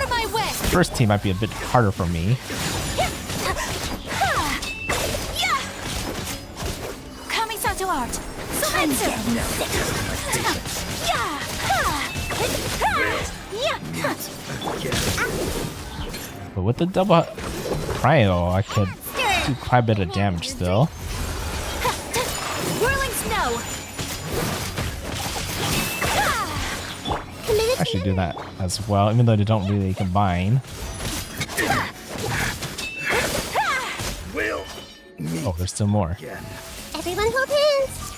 of my way. First team might be a bit harder for me. Kami-sato art. Surrender. But with the double cryo, I could do quite a bit of damage still. Whirling snow. I should do that as well, even though they don't really combine. Will. Oh, there's still more. Everyone hold hands.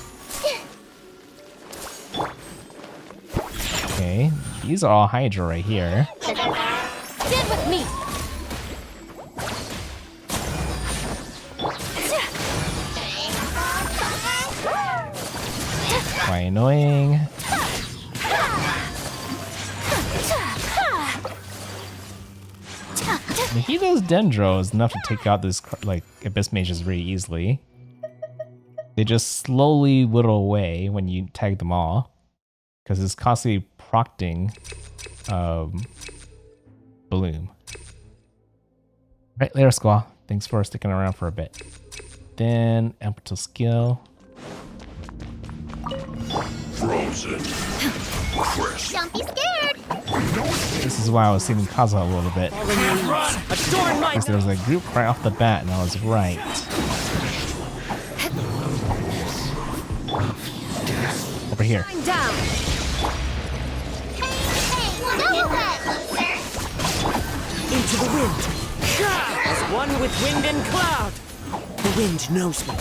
Okay, these are all Hydra right here. Stand with me. Quite annoying. Nahido's Dendro is enough to take out this like Abyss Mages very easily. They just slowly whittle away when you tag them all, because it's constantly procting Bloom. Right, later, Squaw. Thanks for sticking around for a bit. Then Amplital Skill. Frozen. Crisp. Don't be scared. This is why I was saving Kaza a little bit. Adorn my Because there was a group right off the bat, and I was right. Over here. down. Into the wind. As one with wind and cloud. The wind knows me.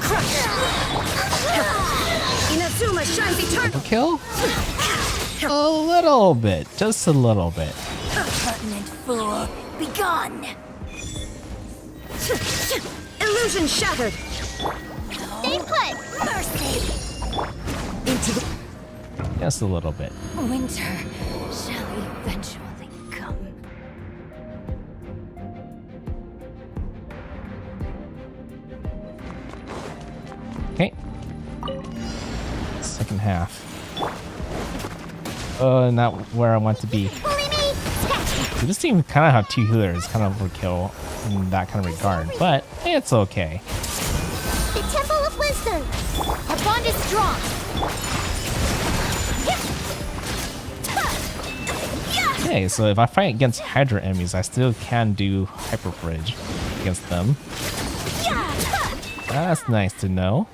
Crush. Inazuma shines eternal. Kill? A little bit. Just a little bit. Pertinent fool, be gone. Illusion shattered. Stay put. Mercy. Into the... Just a little bit. Winter shall eventually come. Okay. Second half. Not where I want to be. Bully me. So this team kind of have two healers, kind of overkill in that kind of regard, but it's okay. The Temple of Wisdom. Our bond is strong. Okay, so if I fight against Hydra enemies, I still can do Hyper Bridge against them. That's nice to know.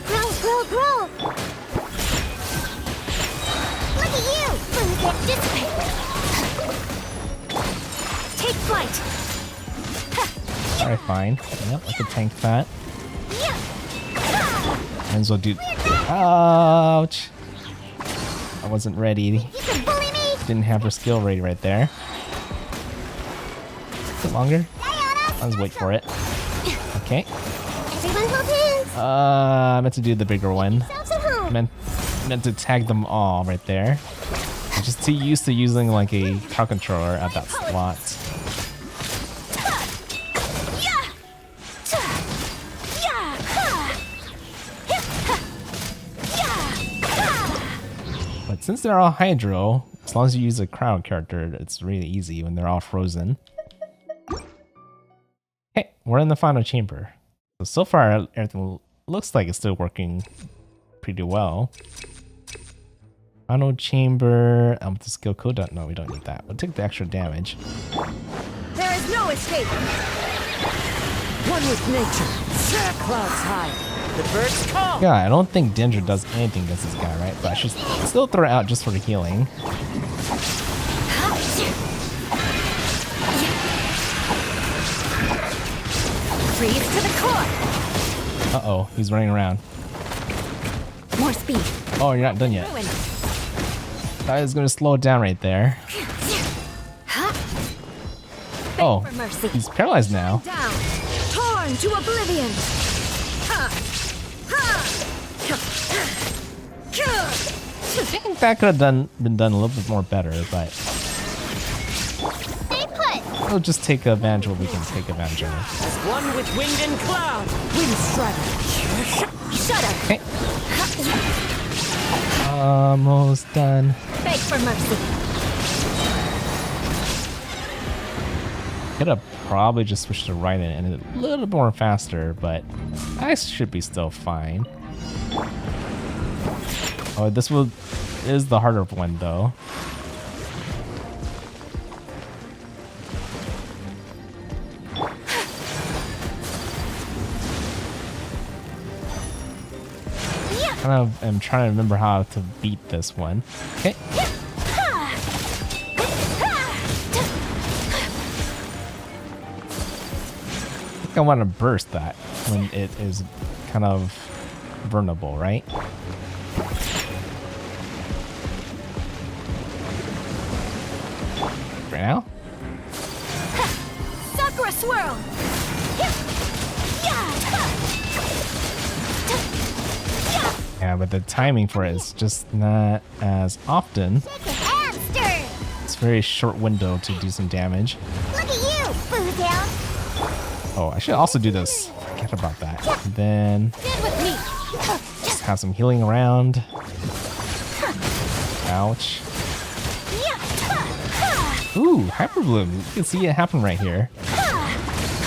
Grow, grow, grow. Look at you. Dissipate. Take flight. Alright, fine. Yep, I could tank that. Enzo, dude. Ouch! I wasn't ready. You can bully me. Didn't have her skill ready right there. A bit longer. Let's wait for it. Okay. Everyone hold hands. I meant to do the bigger one. Selves at home. Meant to tag them all right there. I'm just too used to using like a crowd controller at that slot. But since they're all Hydro, as long as you use a crowd character, it's really easy when they're all frozen. Okay, we're in the final chamber. So far, everything looks like it's still working pretty well. Final chamber. The skill code. No, we don't need that. We'll take the extra damage. There is no escape. One with nature. Clouds high. The birds call. Yeah, I don't think Danger does anything against this guy, right? But I should still throw it out just for the healing. Freeze to the core. Uh-oh, he's running around. More speed. Oh, you're not done yet. Ruin. That is going to slow it down right there. Oh, For mercy. he's paralyzed now. Down. Torn to oblivion. I think that could have been done a little bit more better, but Stay put. we'll just take advantage of what we can take advantage of. As one with wind and cloud. Wind strike. Shut up. Okay. Almost done. Beg for mercy. Could have probably just switched to right and ended a little more faster, but I should be still fine. Oh, this is the harder one though. Kind of am trying to remember how to beat this one. Okay. I think I want to burst that when it is kind of vulnerable, right? Right now? Sakura swirl. Yeah, but the timing for it is just not as often. Hamster. It's It's a very short window to do some damage. Look at you, Boo Down. Oh, I should also do this. Forget about that. And then Stand with me. just have some healing around. Ouch. Ooh, Hyper Bloom. You can see it happen right here.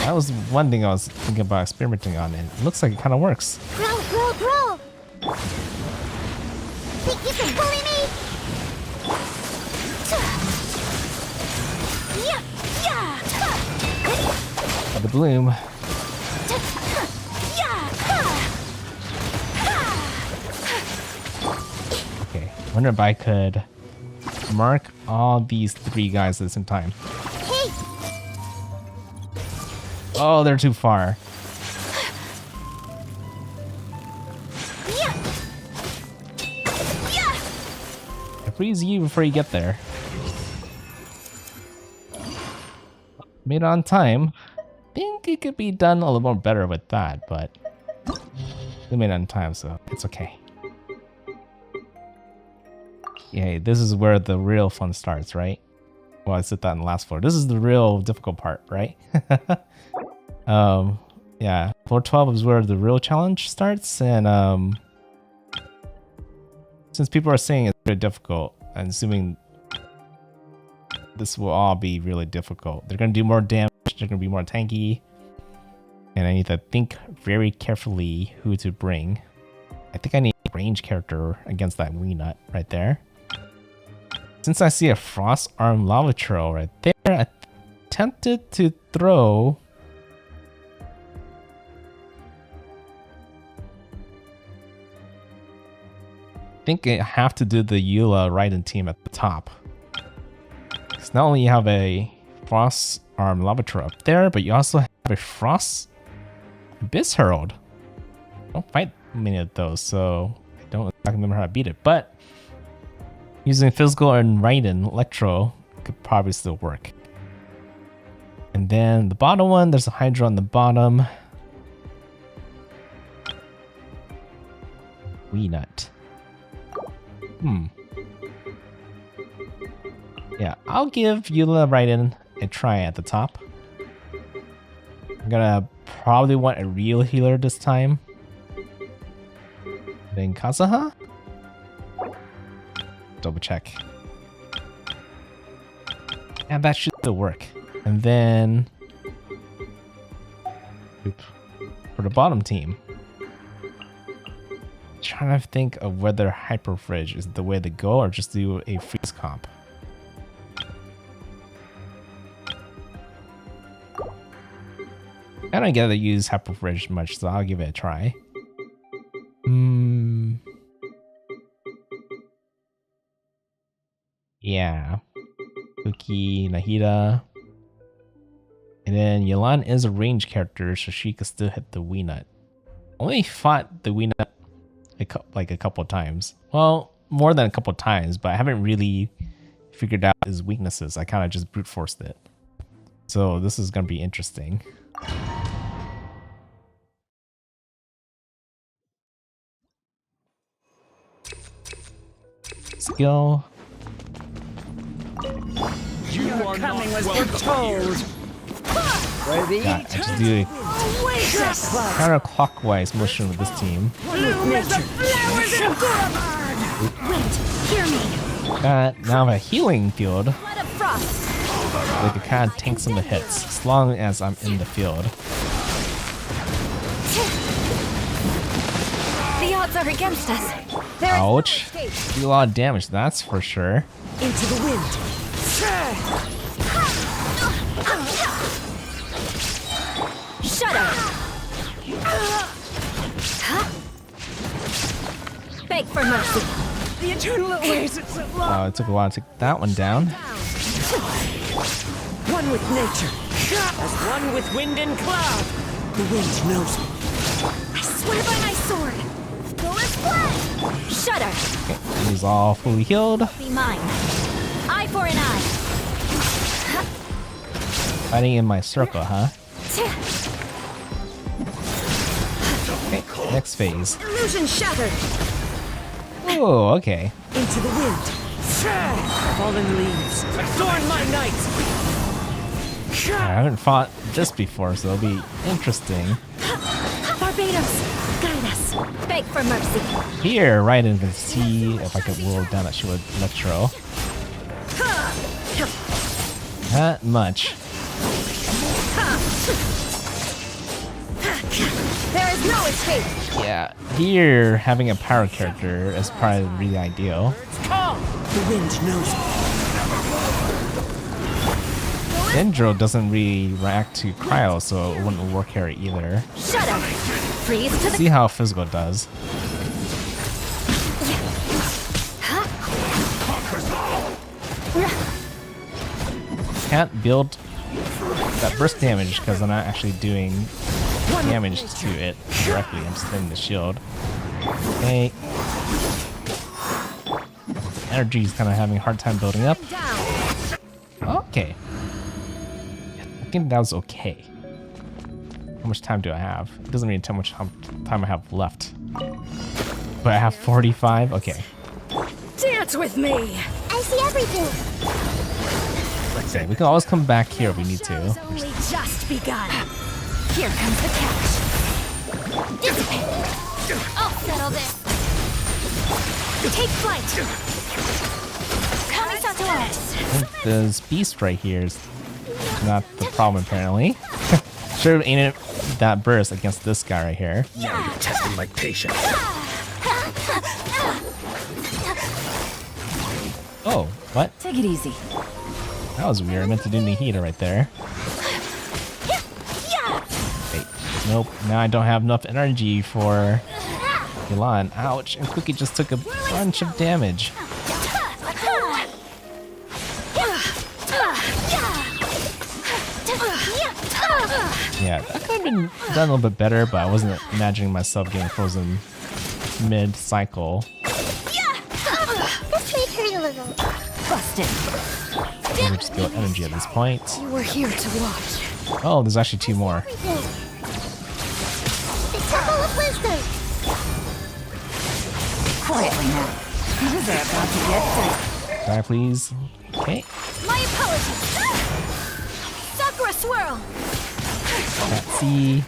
That was one thing I was thinking about experimenting on, and it looks like it kind of works. Growl, growl, growl. Think you can bully me? Yeah, yeah. The Bloom. Okay, wonder if I could mark all these 3 guys at the same time. Hey, Oh, they're too far. yeah. Yeah. I freeze you before you get there. Made it on time. Think it could be done a little more better with that, but we made it on time, so it's okay. Yeah, this is where the real fun starts, right? Well, I said that on the last floor. This is the real difficult part, right? Yeah, floor 12 is where the real challenge starts, and since people are saying it's very difficult, I'm assuming this will all be really difficult. They're gonna do more damage, they're gonna be more tanky, and I need to think very carefully who to bring. I think I need a range character against that wee nut right there. Since I see a Frost Arm Lava Trail right there, I tempted to throw... I think I have to do the Eula Raiden team at the top. Because not only you have a Frost Arm Lava Trail up there, but you also have a Frost Abyss Herald. I don't fight many of those, so I don't exactly remember how to beat it, but using physical and Raiden Electro could probably still work. And then the bottom one, there's a Hydra on the bottom. Wee nut. Yeah, I'll give Eula Raiden a try at the top. I'm gonna probably want a real healer this time. Then Kazuha? Double check. And that should still work. And then for the bottom team, trying to think of whether Hyper Fridge is the way to go or just do a freeze comp. I don't get to use Hyper Fridge much, so I'll give it a try. Yeah. Kuki, Nahida. And then Yelan is a range character, so she could still hit the wee nut. Only fought the wee nut like a couple times. Well, more than a couple times, but I haven't really figured out his weaknesses. I kind of just brute forced it. So this is going to be interesting. Skill. You are coming was foretold. Ready? God, I just do a counterclockwise motion with this team. Bloom as the flowers in Boulevard. Wait, hear me. Now I have a healing field. Blood of frost. They can kind of tank some of the hits as long as I'm in the field. The odds are against us. Ouch. Do a lot of damage, that's for sure. Into the wind. Shut up. Beg for mercy. The eternal awaits its love. It took a while to take that one down. One with nature, as one with wind and cloud. The wind knows me. I swear by my sword. Full as blood. Shudder. Okay, he's all fully healed. Be mine. Eye for an eye. Fighting in my circle, huh? Okay, next phase. Illusion shattered. Oh, okay. Into the wind. Fallen leaves, adorn my night! I haven't fought this before, so it'll be interesting. Barbados, guide us. Beg for mercy. Here, Raiden can see if I can whittle down that shield with Electro. Not much. There is no escape. Yeah, here having a power character is probably really ideal. The wind knows me. Dendro doesn't really react to cryo, so it wouldn't work here either. Shut up. Freeze to the See how physical does. Can't build that burst damage because I'm not actually doing damage to it directly. I'm just hitting the shield. Okay. Energy is kind of having a hard time building up. Okay. I think that was okay. How much time do I have? It doesn't really tell much time I have left. But I have 45? Okay. dance with me. I see everything. Okay, we can always come back here if we need to. Show's only just begun. Here comes the catch. Dissipate. I'll settle this. Take flight. Kamisato. I think this beast right here is not the problem, apparently. Should have aimed that burst against this guy right here. Now you're testing my patience. Oh, what? Take it easy. That was weird. I meant to do Nihita right there. Wait, nope. Now I don't have enough energy for Milan. Ouch. And Cookie just took a bunch of damage. Yeah, that could have been done a little bit better, but I wasn't imagining myself getting frozen mid-cycle. This may hurt a little. Busted. Maybe just build energy at this point. You were here to watch. Oh, there's actually two more. The Temple of Wisdom. Quietly now. These are about to get done. Die, please. Okay. My apologies. Sakura swirl. Let's see.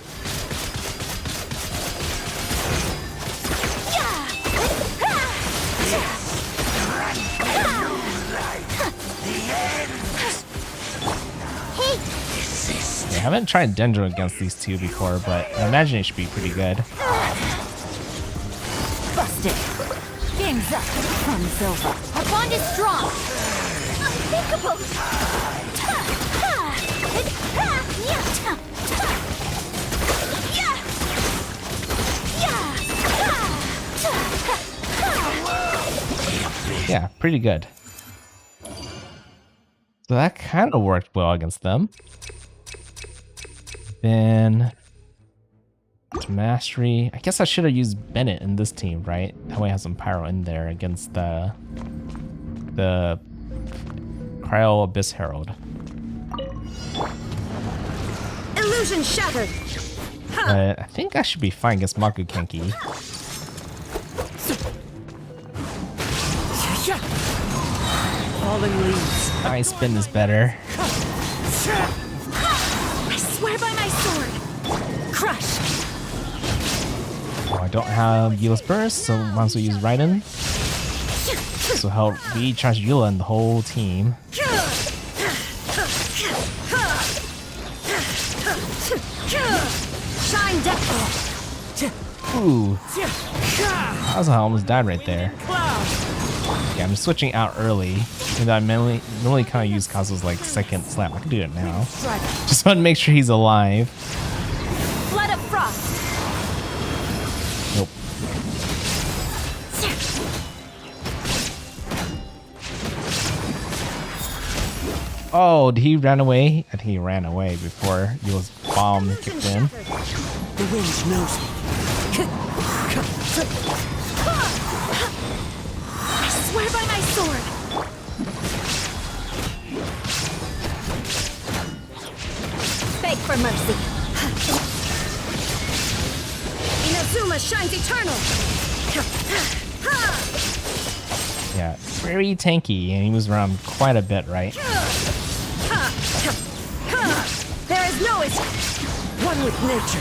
I haven't tried Dendro against these two before, but I imagine it should be pretty good. Busted. Game's up. Comes over. Our bond is strong. Unthinkable. Yeah, pretty good. So that kind of worked well against them. Then to mastery. I guess I should have used Bennett in this team, right? That way I have some pyro in there against the Cryo Abyss Herald. Illusion shattered. But I think I should be fine against Maku Kenki. Falling leaves. My spin is better. I swear by my sword. Crush. Oh, I don't have Eula's Burst, so might as well use Raiden. So help recharge Eula and the whole team. Shine death. Ooh. That was how I almost died right there. Yeah, I'm switching out early. And I normally kind of use Kazu's like second slap. I can do it now. Just want to make sure he's alive. Flood of frost. Nope. Oh, did he run away? I think he ran away before Yula's bomb kicked in. The wind knows me. I swear by my sword. Beg for mercy. Inazuma shines eternal. Yeah, very tanky, and he moves around quite a bit, right? There is no escape. One with nature.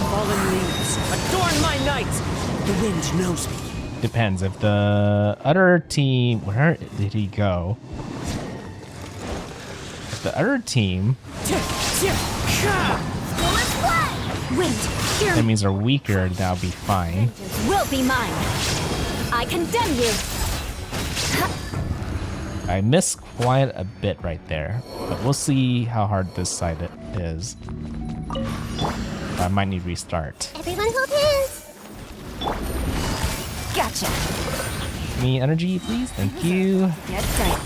Fallen leaves adorn my night. The wind knows me. Depends. If the other team... Where did he go? If the other team... Wind, hear me. enemies are weaker, that'll be fine. Vengeance will be mine. I condemn you. I missed quite a bit right there, but we'll see how hard this side is. I might need to restart. Everyone hold hands. Gotcha. Give me energy, please. Thank you. Get set.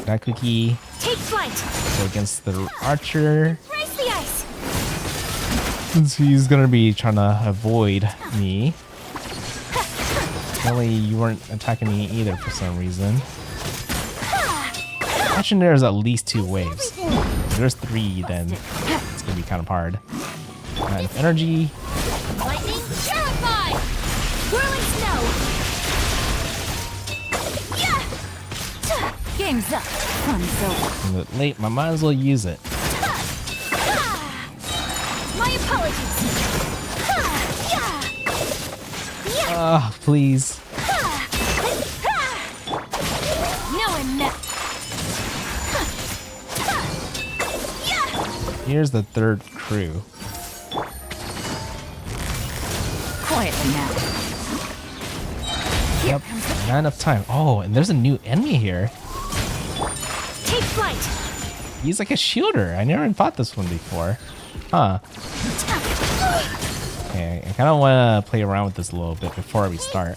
That cookie. Take flight. Go against the archer. Race the ice. Since he's gonna be trying to avoid me. Apparently you weren't attacking me either for some reason. Actually, there's at least 2 waves. If there's 3, then it's gonna be kind of hard. Energy. Lightning, terrified. Whirling snow. Yeah. Game's up. Fun's over. I'm a bit late, I might as well use it. My apologies. Ah, please. No and no. Here's the 3rd crew. Quietly now. Yep, not enough time. Oh, and there's a new enemy here. Take flight. He's like a shielder. I never fought this one before. Huh. Okay, I kind of want to play around with this a little bit before we start.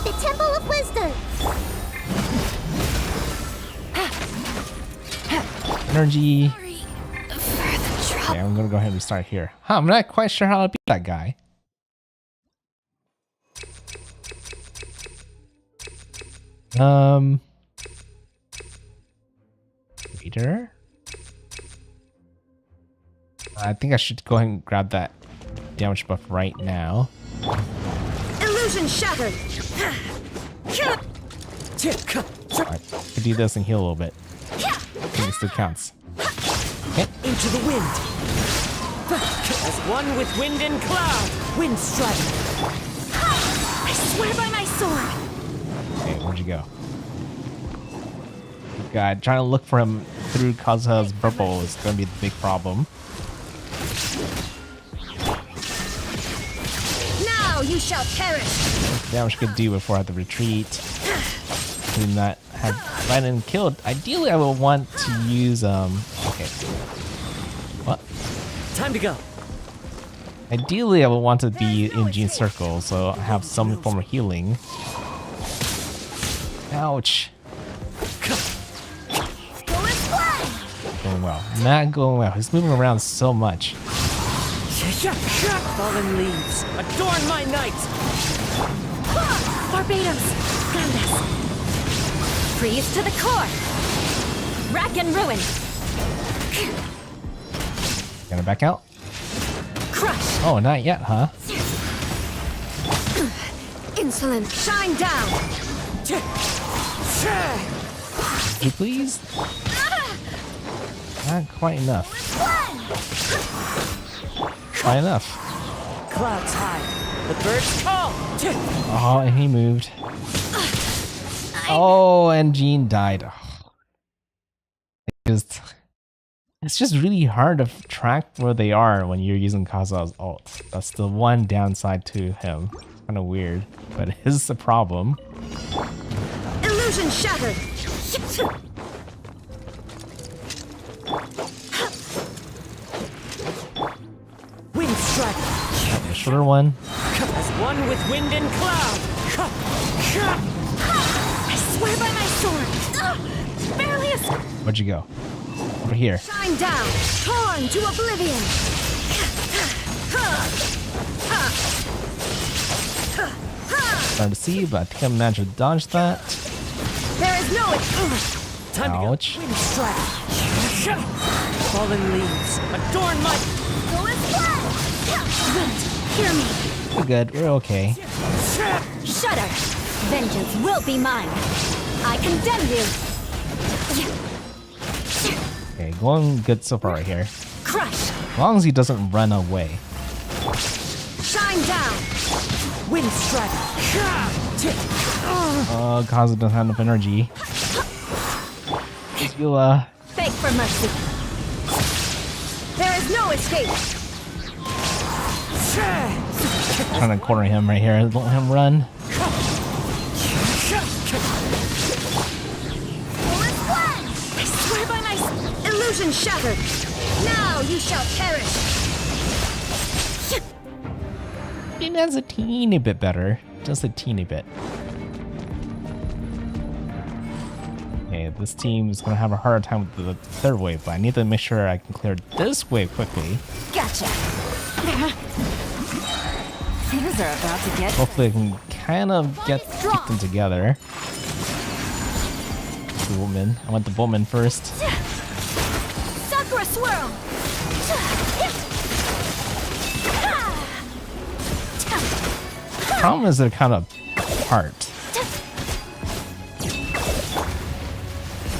The Temple of Wisdom. Energy. Sorry for the trouble. Okay, I'm gonna go ahead and restart here. Huh, I'm not quite sure how to beat that guy. Leader? I think I should go ahead and grab that damage buff right now. Illusion shattered. Alright, could do this and heal a little bit. I think it still counts. Okay. Into the wind. As one with wind and cloud. Wind strike. I swear by my sword. Okay, where'd you go? God, trying to look for him through Kazuha's purple is gonna be the big problem. Now you shall perish. Damage could do before I have to retreat. Do not have find and killed. Ideally, I would want to use okay. What? Time to go. Ideally, I would want to be in Gene's circle, so I have some form of healing. Ouch. Going well. Not going well. He's moving around so much. Fallen leaves adorn my night. Barbados, ground us. Freeze to the core. Rack and ruin. Gonna back out? Crush. Oh, not yet, huh? Insolent. Shine down. Could you please? Not quite enough. Quite enough. Clouds high. The birds call. Oh, and he moved. Oh, and Gene died. It's just really hard to track where they are when you're using Kazuha's ult. That's the one downside to him. Kind of weird, but it is a problem. Illusion shattered. Wind strike. The shorter one. As one with wind and cloud. I swear by my sword. Barely escaped. Where'd you go? Over here. Shine down. Torn to oblivion. Hard to see, but I think I managed to dodge that. There is no Time Ouch. to go. Wind strike. Fallen leaves adorn my. Wind, hear me. We're good. We're okay. Shudder. Vengeance will be mine. I condemn you. Okay, going good so far right here. Crush. As long as he doesn't run away. Shine down. Wind strike. Oh, Kazu doesn't have enough energy. You'll Beg for mercy. There is no escape. trying to corner him right here. Don't let him run. I swear by my illusion shattered. Now you shall perish. Maybe that's a teeny bit better. Just a teeny bit. Okay, this team is gonna have a harder time with the third wave, but I need to make sure I can clear this wave quickly. Gotcha. Things are about to get. Hopefully I can kind of keep them together. The woman. I want the woman first. Sakura swirl. Problem is they're kind of apart.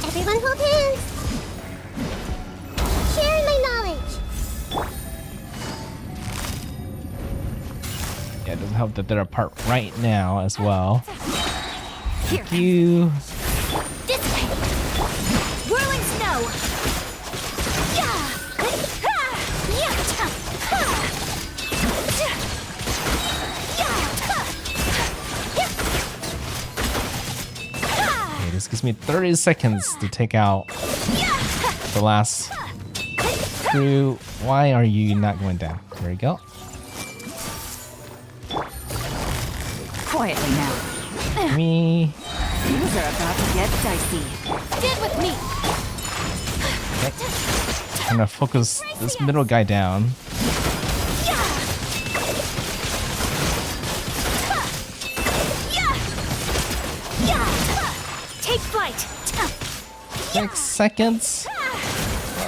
Everyone hold hands. Sharing my knowledge. Yeah, it doesn't help that they're apart right now as well. Here. Thank you. Dissipate. Whirling snow. Okay, this gives me 30 seconds to take out the last crew. Why are you not going down? There we go. Quietly now. Me. Things are about to get dicey. Stand with me. I'm gonna focus this middle guy down. Take flight. 6 seconds.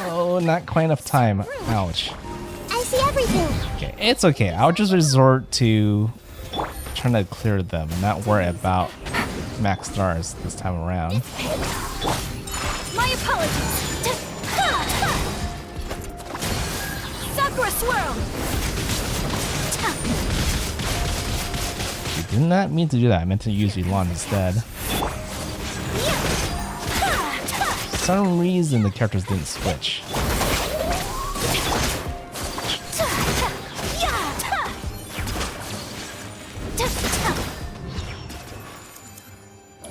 Oh, not quite enough time. Ouch. I see everything. Okay, it's okay. I'll just resort to trying to clear them and not worry about max stars this time around. My apologies. Sakura swirl. I did not mean to do that. I meant to use Elon instead. For some reason, the characters didn't switch.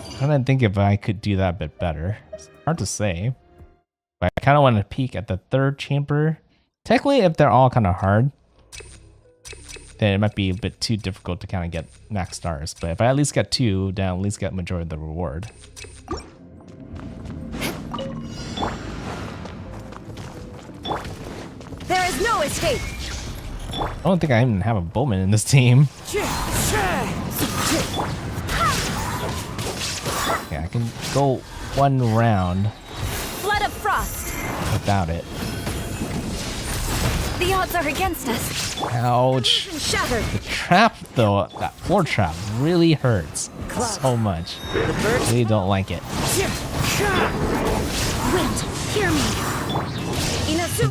I'm trying to think if I could do that a bit better. It's hard to say. But I kind of want to peek at the third chamber. Technically, if they're all kind of hard, then it might be a bit too difficult to kind of get max stars. But if I at least get 2, then I at least get majority of the reward. There is no escape. I don't think I even have a bowman in this team. Okay, I can go 1 round Flood of frost. without it. The odds are against us. Ouch. Shattered. The trap, though, that floor trap really hurts so much. Really don't like it. Wind, hear me.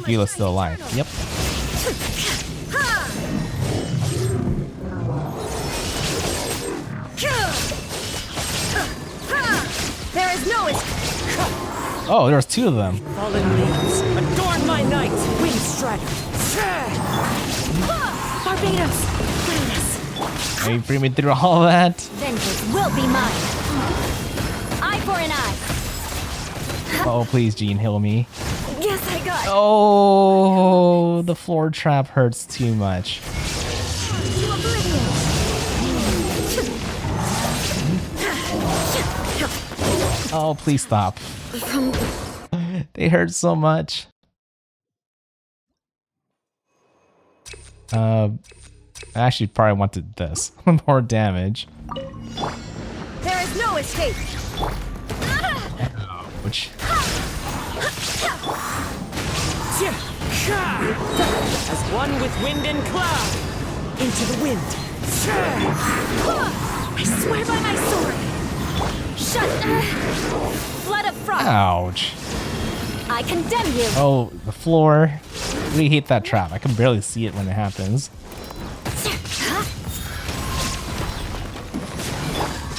Gila's still alive. Yep. There is no escape. Oh, there's 2 of them. Fallen leaves. Adorn my night. Wind strike. Barbados, Are you bring me through all that? vengeance will be mine. Eye for an eye. Oh, please, Gene, heal me. Yes, I got. Oh, the floor trap hurts too much. To oblivion. Oh, please stop. They hurt so much. I actually probably wanted this. More damage. There is no escape. Which As one with wind and cloud. Into the wind. I swear by my sword. Shut. Blood of frost. Ouch. I condemn you. Oh, the floor. Really hate that trap. I can barely see it when it happens.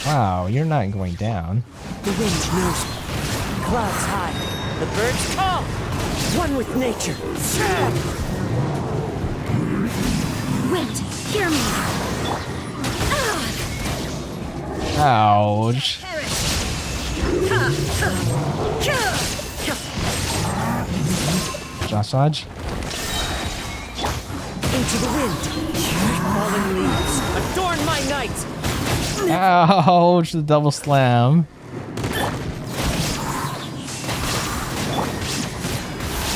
Wow, you're not going down. The wind knows me. Clouds high. The birds call. One with nature. Wind, hear me. Ouch. Josh Dodge. Into the wind. Fallen leaves. Adorn my night. Ouch, the double slam.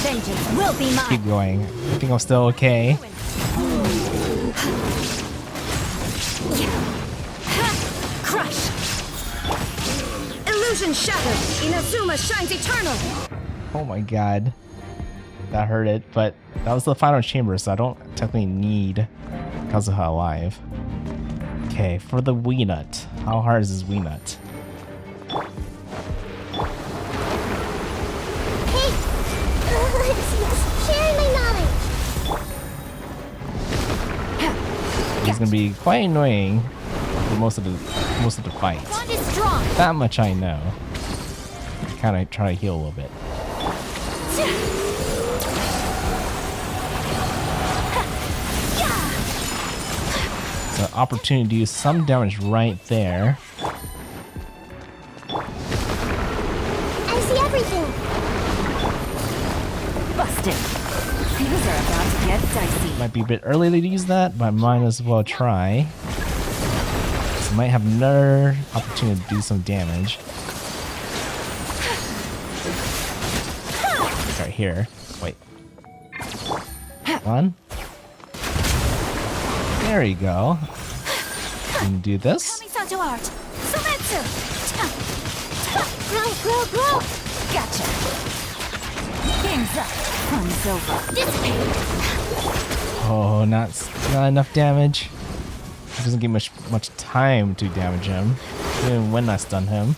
Vengeance will be mine. Keep going. I think I'm still okay. Crush. Illusion shattered. Inazuma shines eternal. Oh my god. That hurt it, but that was the final chamber, so I don't technically need Kazuha alive. Okay, for the Wii Nut. How hard is this Wii Nut? Hey! Sharing my knowledge. He's gonna be quite annoying for most of the fights. Bond is strong. That much I know. Kind of try to heal a little bit. So opportunity to do some damage right there. I see everything. Busted. Things are about to get dicey. Might be a bit early to use that, but might as well try. So might have another opportunity to do some damage. Right here. Wait. One. There you go. You can do this. Kamisato art. Sumetsu. Grow, grow, grow. Gotcha. Game's up. Fun's over. Dissipate. Oh, not enough damage. It doesn't give much time to damage him, even when I stun him.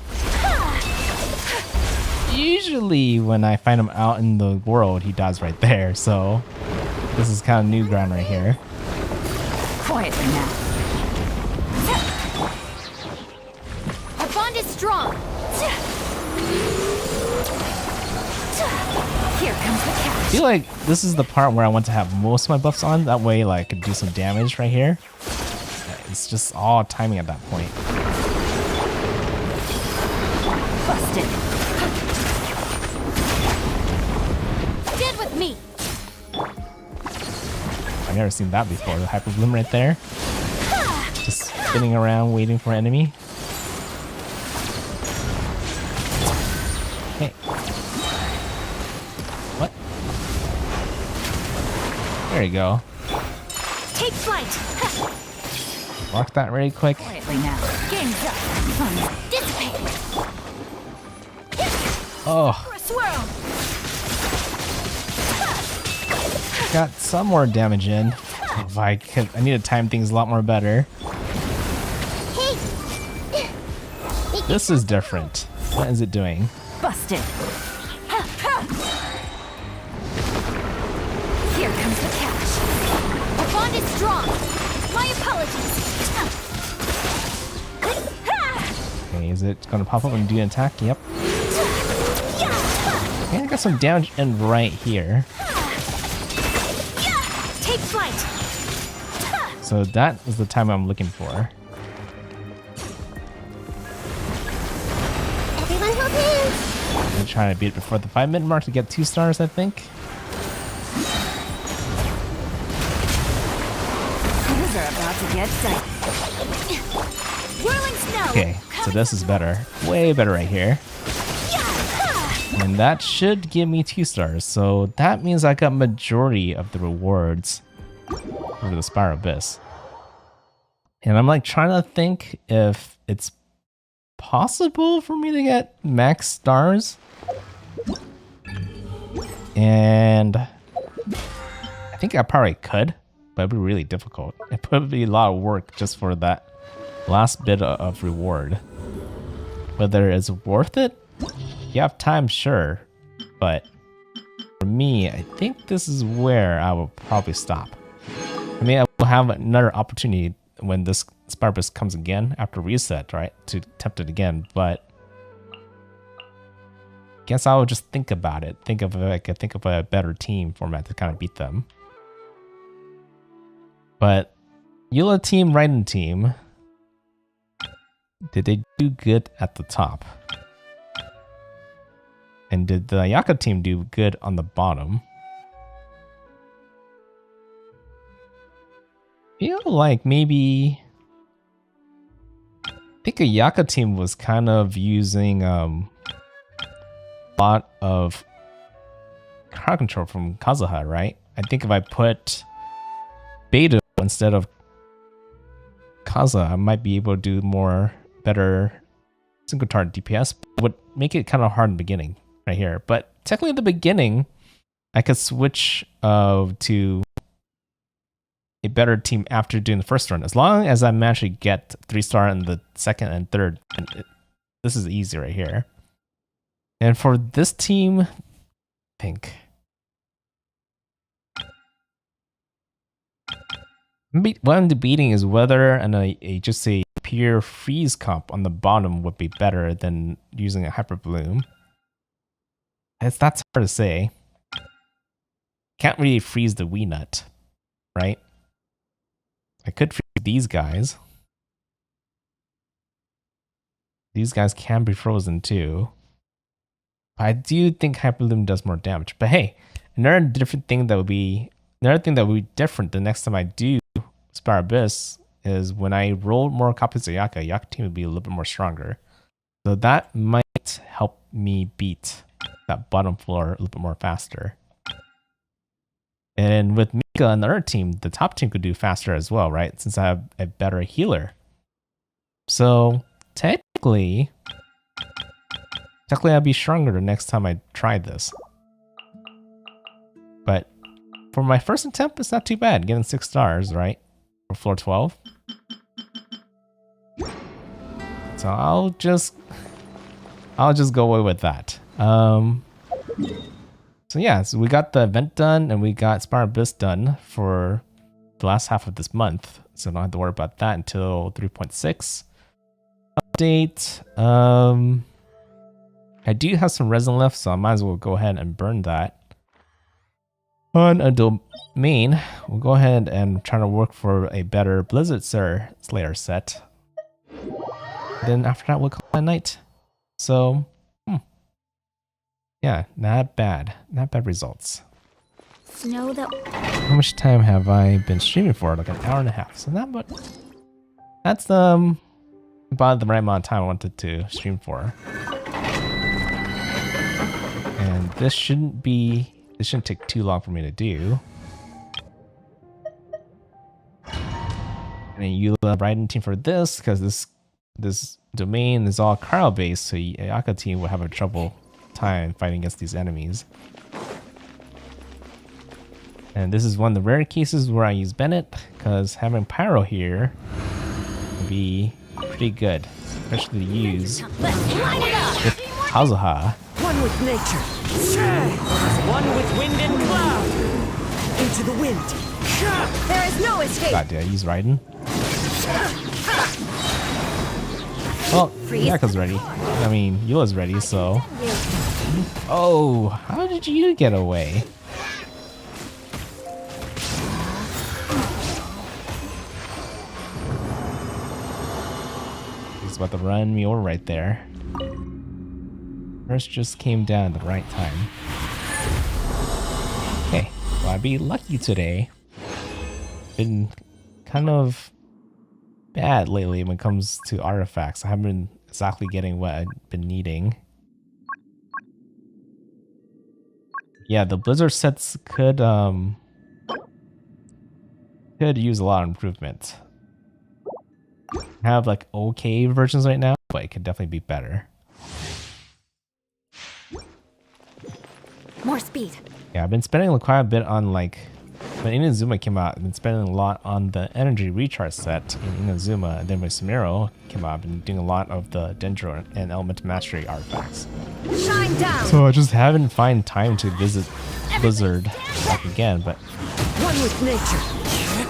Usually, when I find him out in the world, he dies right there. So this is kind of new ground right here. Quietly now. Our bond is strong. Here comes the I catch. feel like this is the part where I want to have most of my buffs on. That way, like, I could do some damage right here. It's just all timing at that point. Busted. Stand with me. I've never seen that before. The Hyper Bloom right there. Just spinning around, waiting for an enemy. Hey. What? There you go. Take flight. Mark that really quick. Quietly now. Game's up. Fun's Dissipate. Oh, For a swirl. got some more damage in. If I need to time things a lot more better. Hey! This is different. What is it doing? busted. Here comes the catch. The bond is strong. My apologies. Okay, is it going to pop up and do an attack? Yep. Okay, I got some damage in right here. Take flight. So that is the time I'm looking for. Everyone hold hands. I'm gonna try to beat it before the 5-minute mark to get 2 stars, I think. Things are about to get dicey. Whirling snow. Okay, so this is better. Way better right here. And that should give me 2 stars. So that means I got majority of the rewards over the Spiral Abyss. And I'm like trying to think if it's possible for me to get max stars. And I think I probably could, but it'd be really difficult. It would be a lot of work just for that last bit of reward. Whether it's worth it? You have time, sure. But for me, I think this is where I will probably stop. I mean, I will have another opportunity when this Sparbus comes again after reset, right? To attempt it again, but guess I would just think about it. Think of I could think of a better team format to kind of beat them. But Eula team, Raiden team, did they do good at the top? And did the Ayaka team do good on the bottom? Feel like maybe I think Ayaka team was kind of using lot of crowd control from Kazuha, right? I think if I put Beidou instead of Kazuha, I might be able to do better single target DPS. Would make it kind of hard in the beginning, right here. But technically, at the beginning, I could switch to a better team after doing the first run, as long as I manage to get 3-star in the second and third. And this is easy right here. And for this team, I think what I'm debating is whether just a pure freeze comp on the bottom would be better than using a hyper bloom. That's hard to say. Can't really freeze the Wii Nut, right? I could freeze these guys. These guys can be frozen too. I do think Hyperloom does more damage, but hey, another thing that would be different the next time I do Spire Abyss is when I roll more copies of Yaka team would be a little bit more stronger. So that might help me beat that bottom floor a little bit more faster. And with Mika and the other team, the top team could do faster as well, right? Since I have a better healer. So technically I'll be stronger the next time I try this. But for my first attempt, it's not too bad. Getting 6 stars, right? For floor 12. So I'll just go away with that. So yeah, so we got the event done and we got Spire Abyss done for the last half of this month. So I don't have to worry about that until 3.6. Update. I do have some resin left, so I might as well go ahead and burn that. On a domain, we'll go ahead and try to work for a better Blizzard Slayer set. Then after that, we'll call it a night. So, yeah, not bad. Not bad results. Snow that. How much time have I been streaming for? Like an hour and a half. So that's about the right amount of time I wanted to stream for. And this shouldn't take too long for me to do. And then you love Raiden team for this, because this domain is all cryo based, so Ayaka team will have a trouble time fighting against these enemies. And this is one of the rare cases where I use Bennett, because having Pyro here would be pretty good, especially to use with Kazuha. One with nature. One with wind and cloud. Into the wind. There is no escape. God, did I use Raiden? Well, Yaka's ready. I mean, Yula's ready, so... Oh, how did you get away? He's about to run me over right there. First just came down at the right time. Okay, well, I'd be lucky today. Been kind of bad lately when it comes to artifacts. I haven't been exactly getting what I've been needing. Yeah, the Blizzard sets could use a lot of improvement. I have like okay versions right now, but it could definitely be better. More speed. Yeah, I've been spending quite a bit on like when Inazuma came out, I've been spending a lot on the energy recharge set in Inazuma, and then when Sumero came out, I've been doing a lot of the Dendro and Element Mastery artifacts. Shine down. So I just haven't found time to visit Blizzard back again, but One with nature.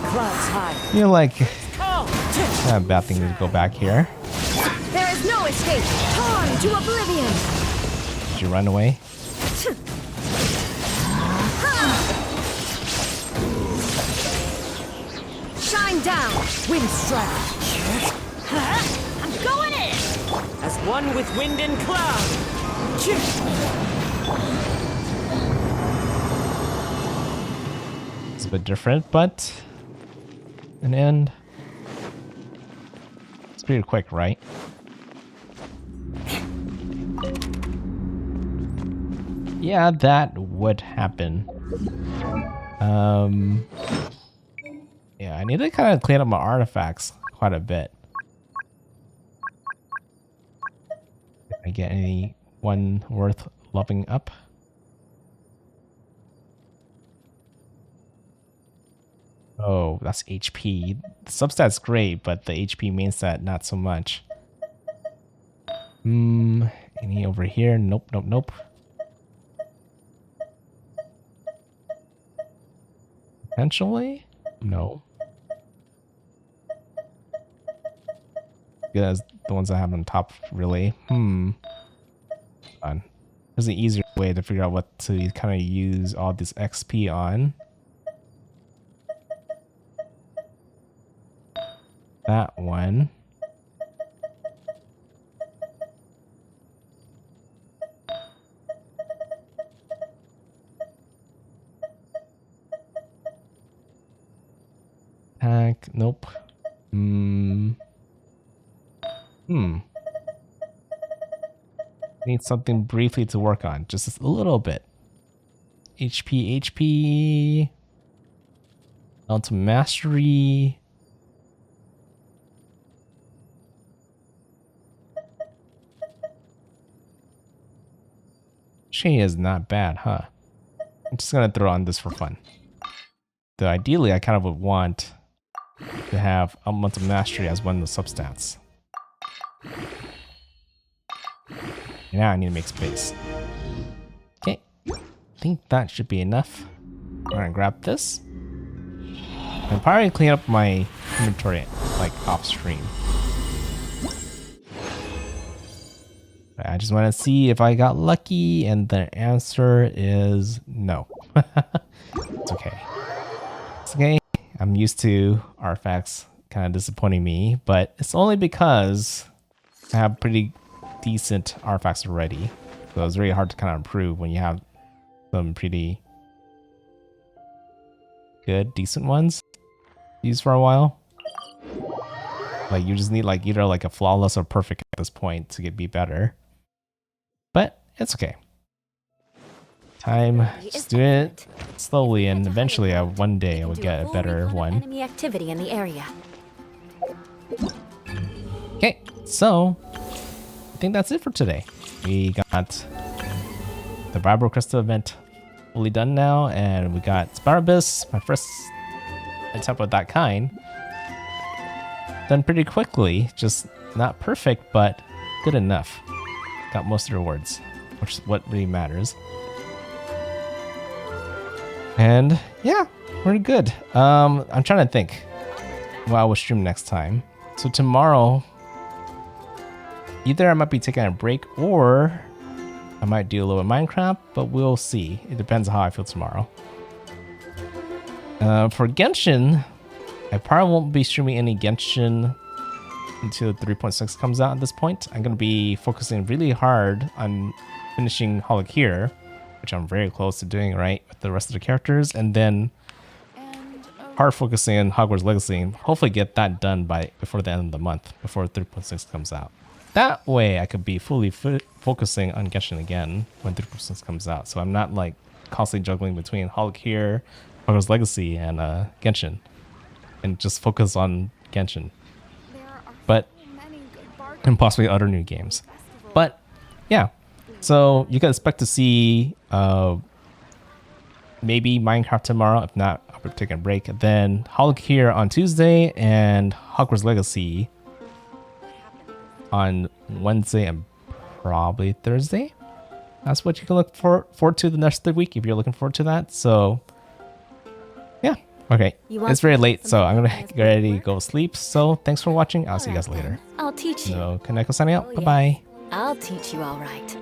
Clouds high. I feel like Oh, not a bad thing to go back here. There is no escape. Torn to oblivion. Did you run away? Shine down. wind strike. I'm going in. As one with wind and cloud. It's a bit different, but an end. It's pretty quick, right? Yeah, that would happen. Yeah, I need to kind of clean up my artifacts quite a bit. If I get any one worth leveling up. Oh, that's HP. The substat's great, but the HP main stat not so much. Any over here? Nope, nope, nope. Potentially? No. Yeah, the ones I have on top, really. Fun. There's an easier way to figure out what to kind of use all this XP on. That one. Attack. Nope. Need something briefly to work on. Just a little bit. HP. Down to mastery. She is not bad, huh? I'm just gonna throw on this for fun. Though ideally, I kind of would want to have Element of Mastery as one of the substats. Now I need to make space. Okay, I think that should be enough. I'm gonna grab this. I'll probably clean up my inventory like off stream. I just want to see if I got lucky, and the answer is no. It's okay. It's okay. I'm used to artifacts kind of disappointing me, but it's only because I have pretty decent artifacts already. So it's really hard to kind of improve when you have some pretty good, decent ones used for a while. Like you just need like either like a flawless or perfect at this point to be better. But it's okay. Time, just do it slowly, and eventually, one day I would get a better one. Enemy activity in the area. Okay, so I think that's it for today. We got the Vibro-Crystal event fully done now, and we got Sparabyss, my first attempt of that kind, done pretty quickly. Just not perfect, but good enough. Got most of the rewards, which is what really matters. And yeah, we're good. I'm trying to think what I will stream next time. So tomorrow, either I might be taking a break or I might do a little Minecraft, but we'll see. It depends on how I feel tomorrow. For Genshin, I probably won't be streaming any Genshin until 3.6 comes out at this point. I'm going to be focusing really hard on finishing Holic here, which I'm very close to doing, right, with the rest of the characters, and then hard focusing on Hogwarts Legacy, and hopefully get that done before the end of the month, before 3.6 comes out. That way I could be fully focusing on Genshin again when 3.6 comes out, so I'm not like constantly juggling between Holic here, Hogwarts Legacy, and Genshin, and just focus on Genshin. But and possibly other new games. But yeah, so you can expect to see maybe Minecraft tomorrow. If not, I'll be taking a break. Then Hollow here on Tuesday and Hogwarts Legacy on Wednesday and probably Thursday. That's what you can look forward to the next week if you're looking forward to that. So yeah, okay. It's very late, so I'm gonna get ready to go sleep. So thanks for watching. I'll see you guys later. I'll teach you. NoukonNeko signing out. Bye bye. I'll teach you all right.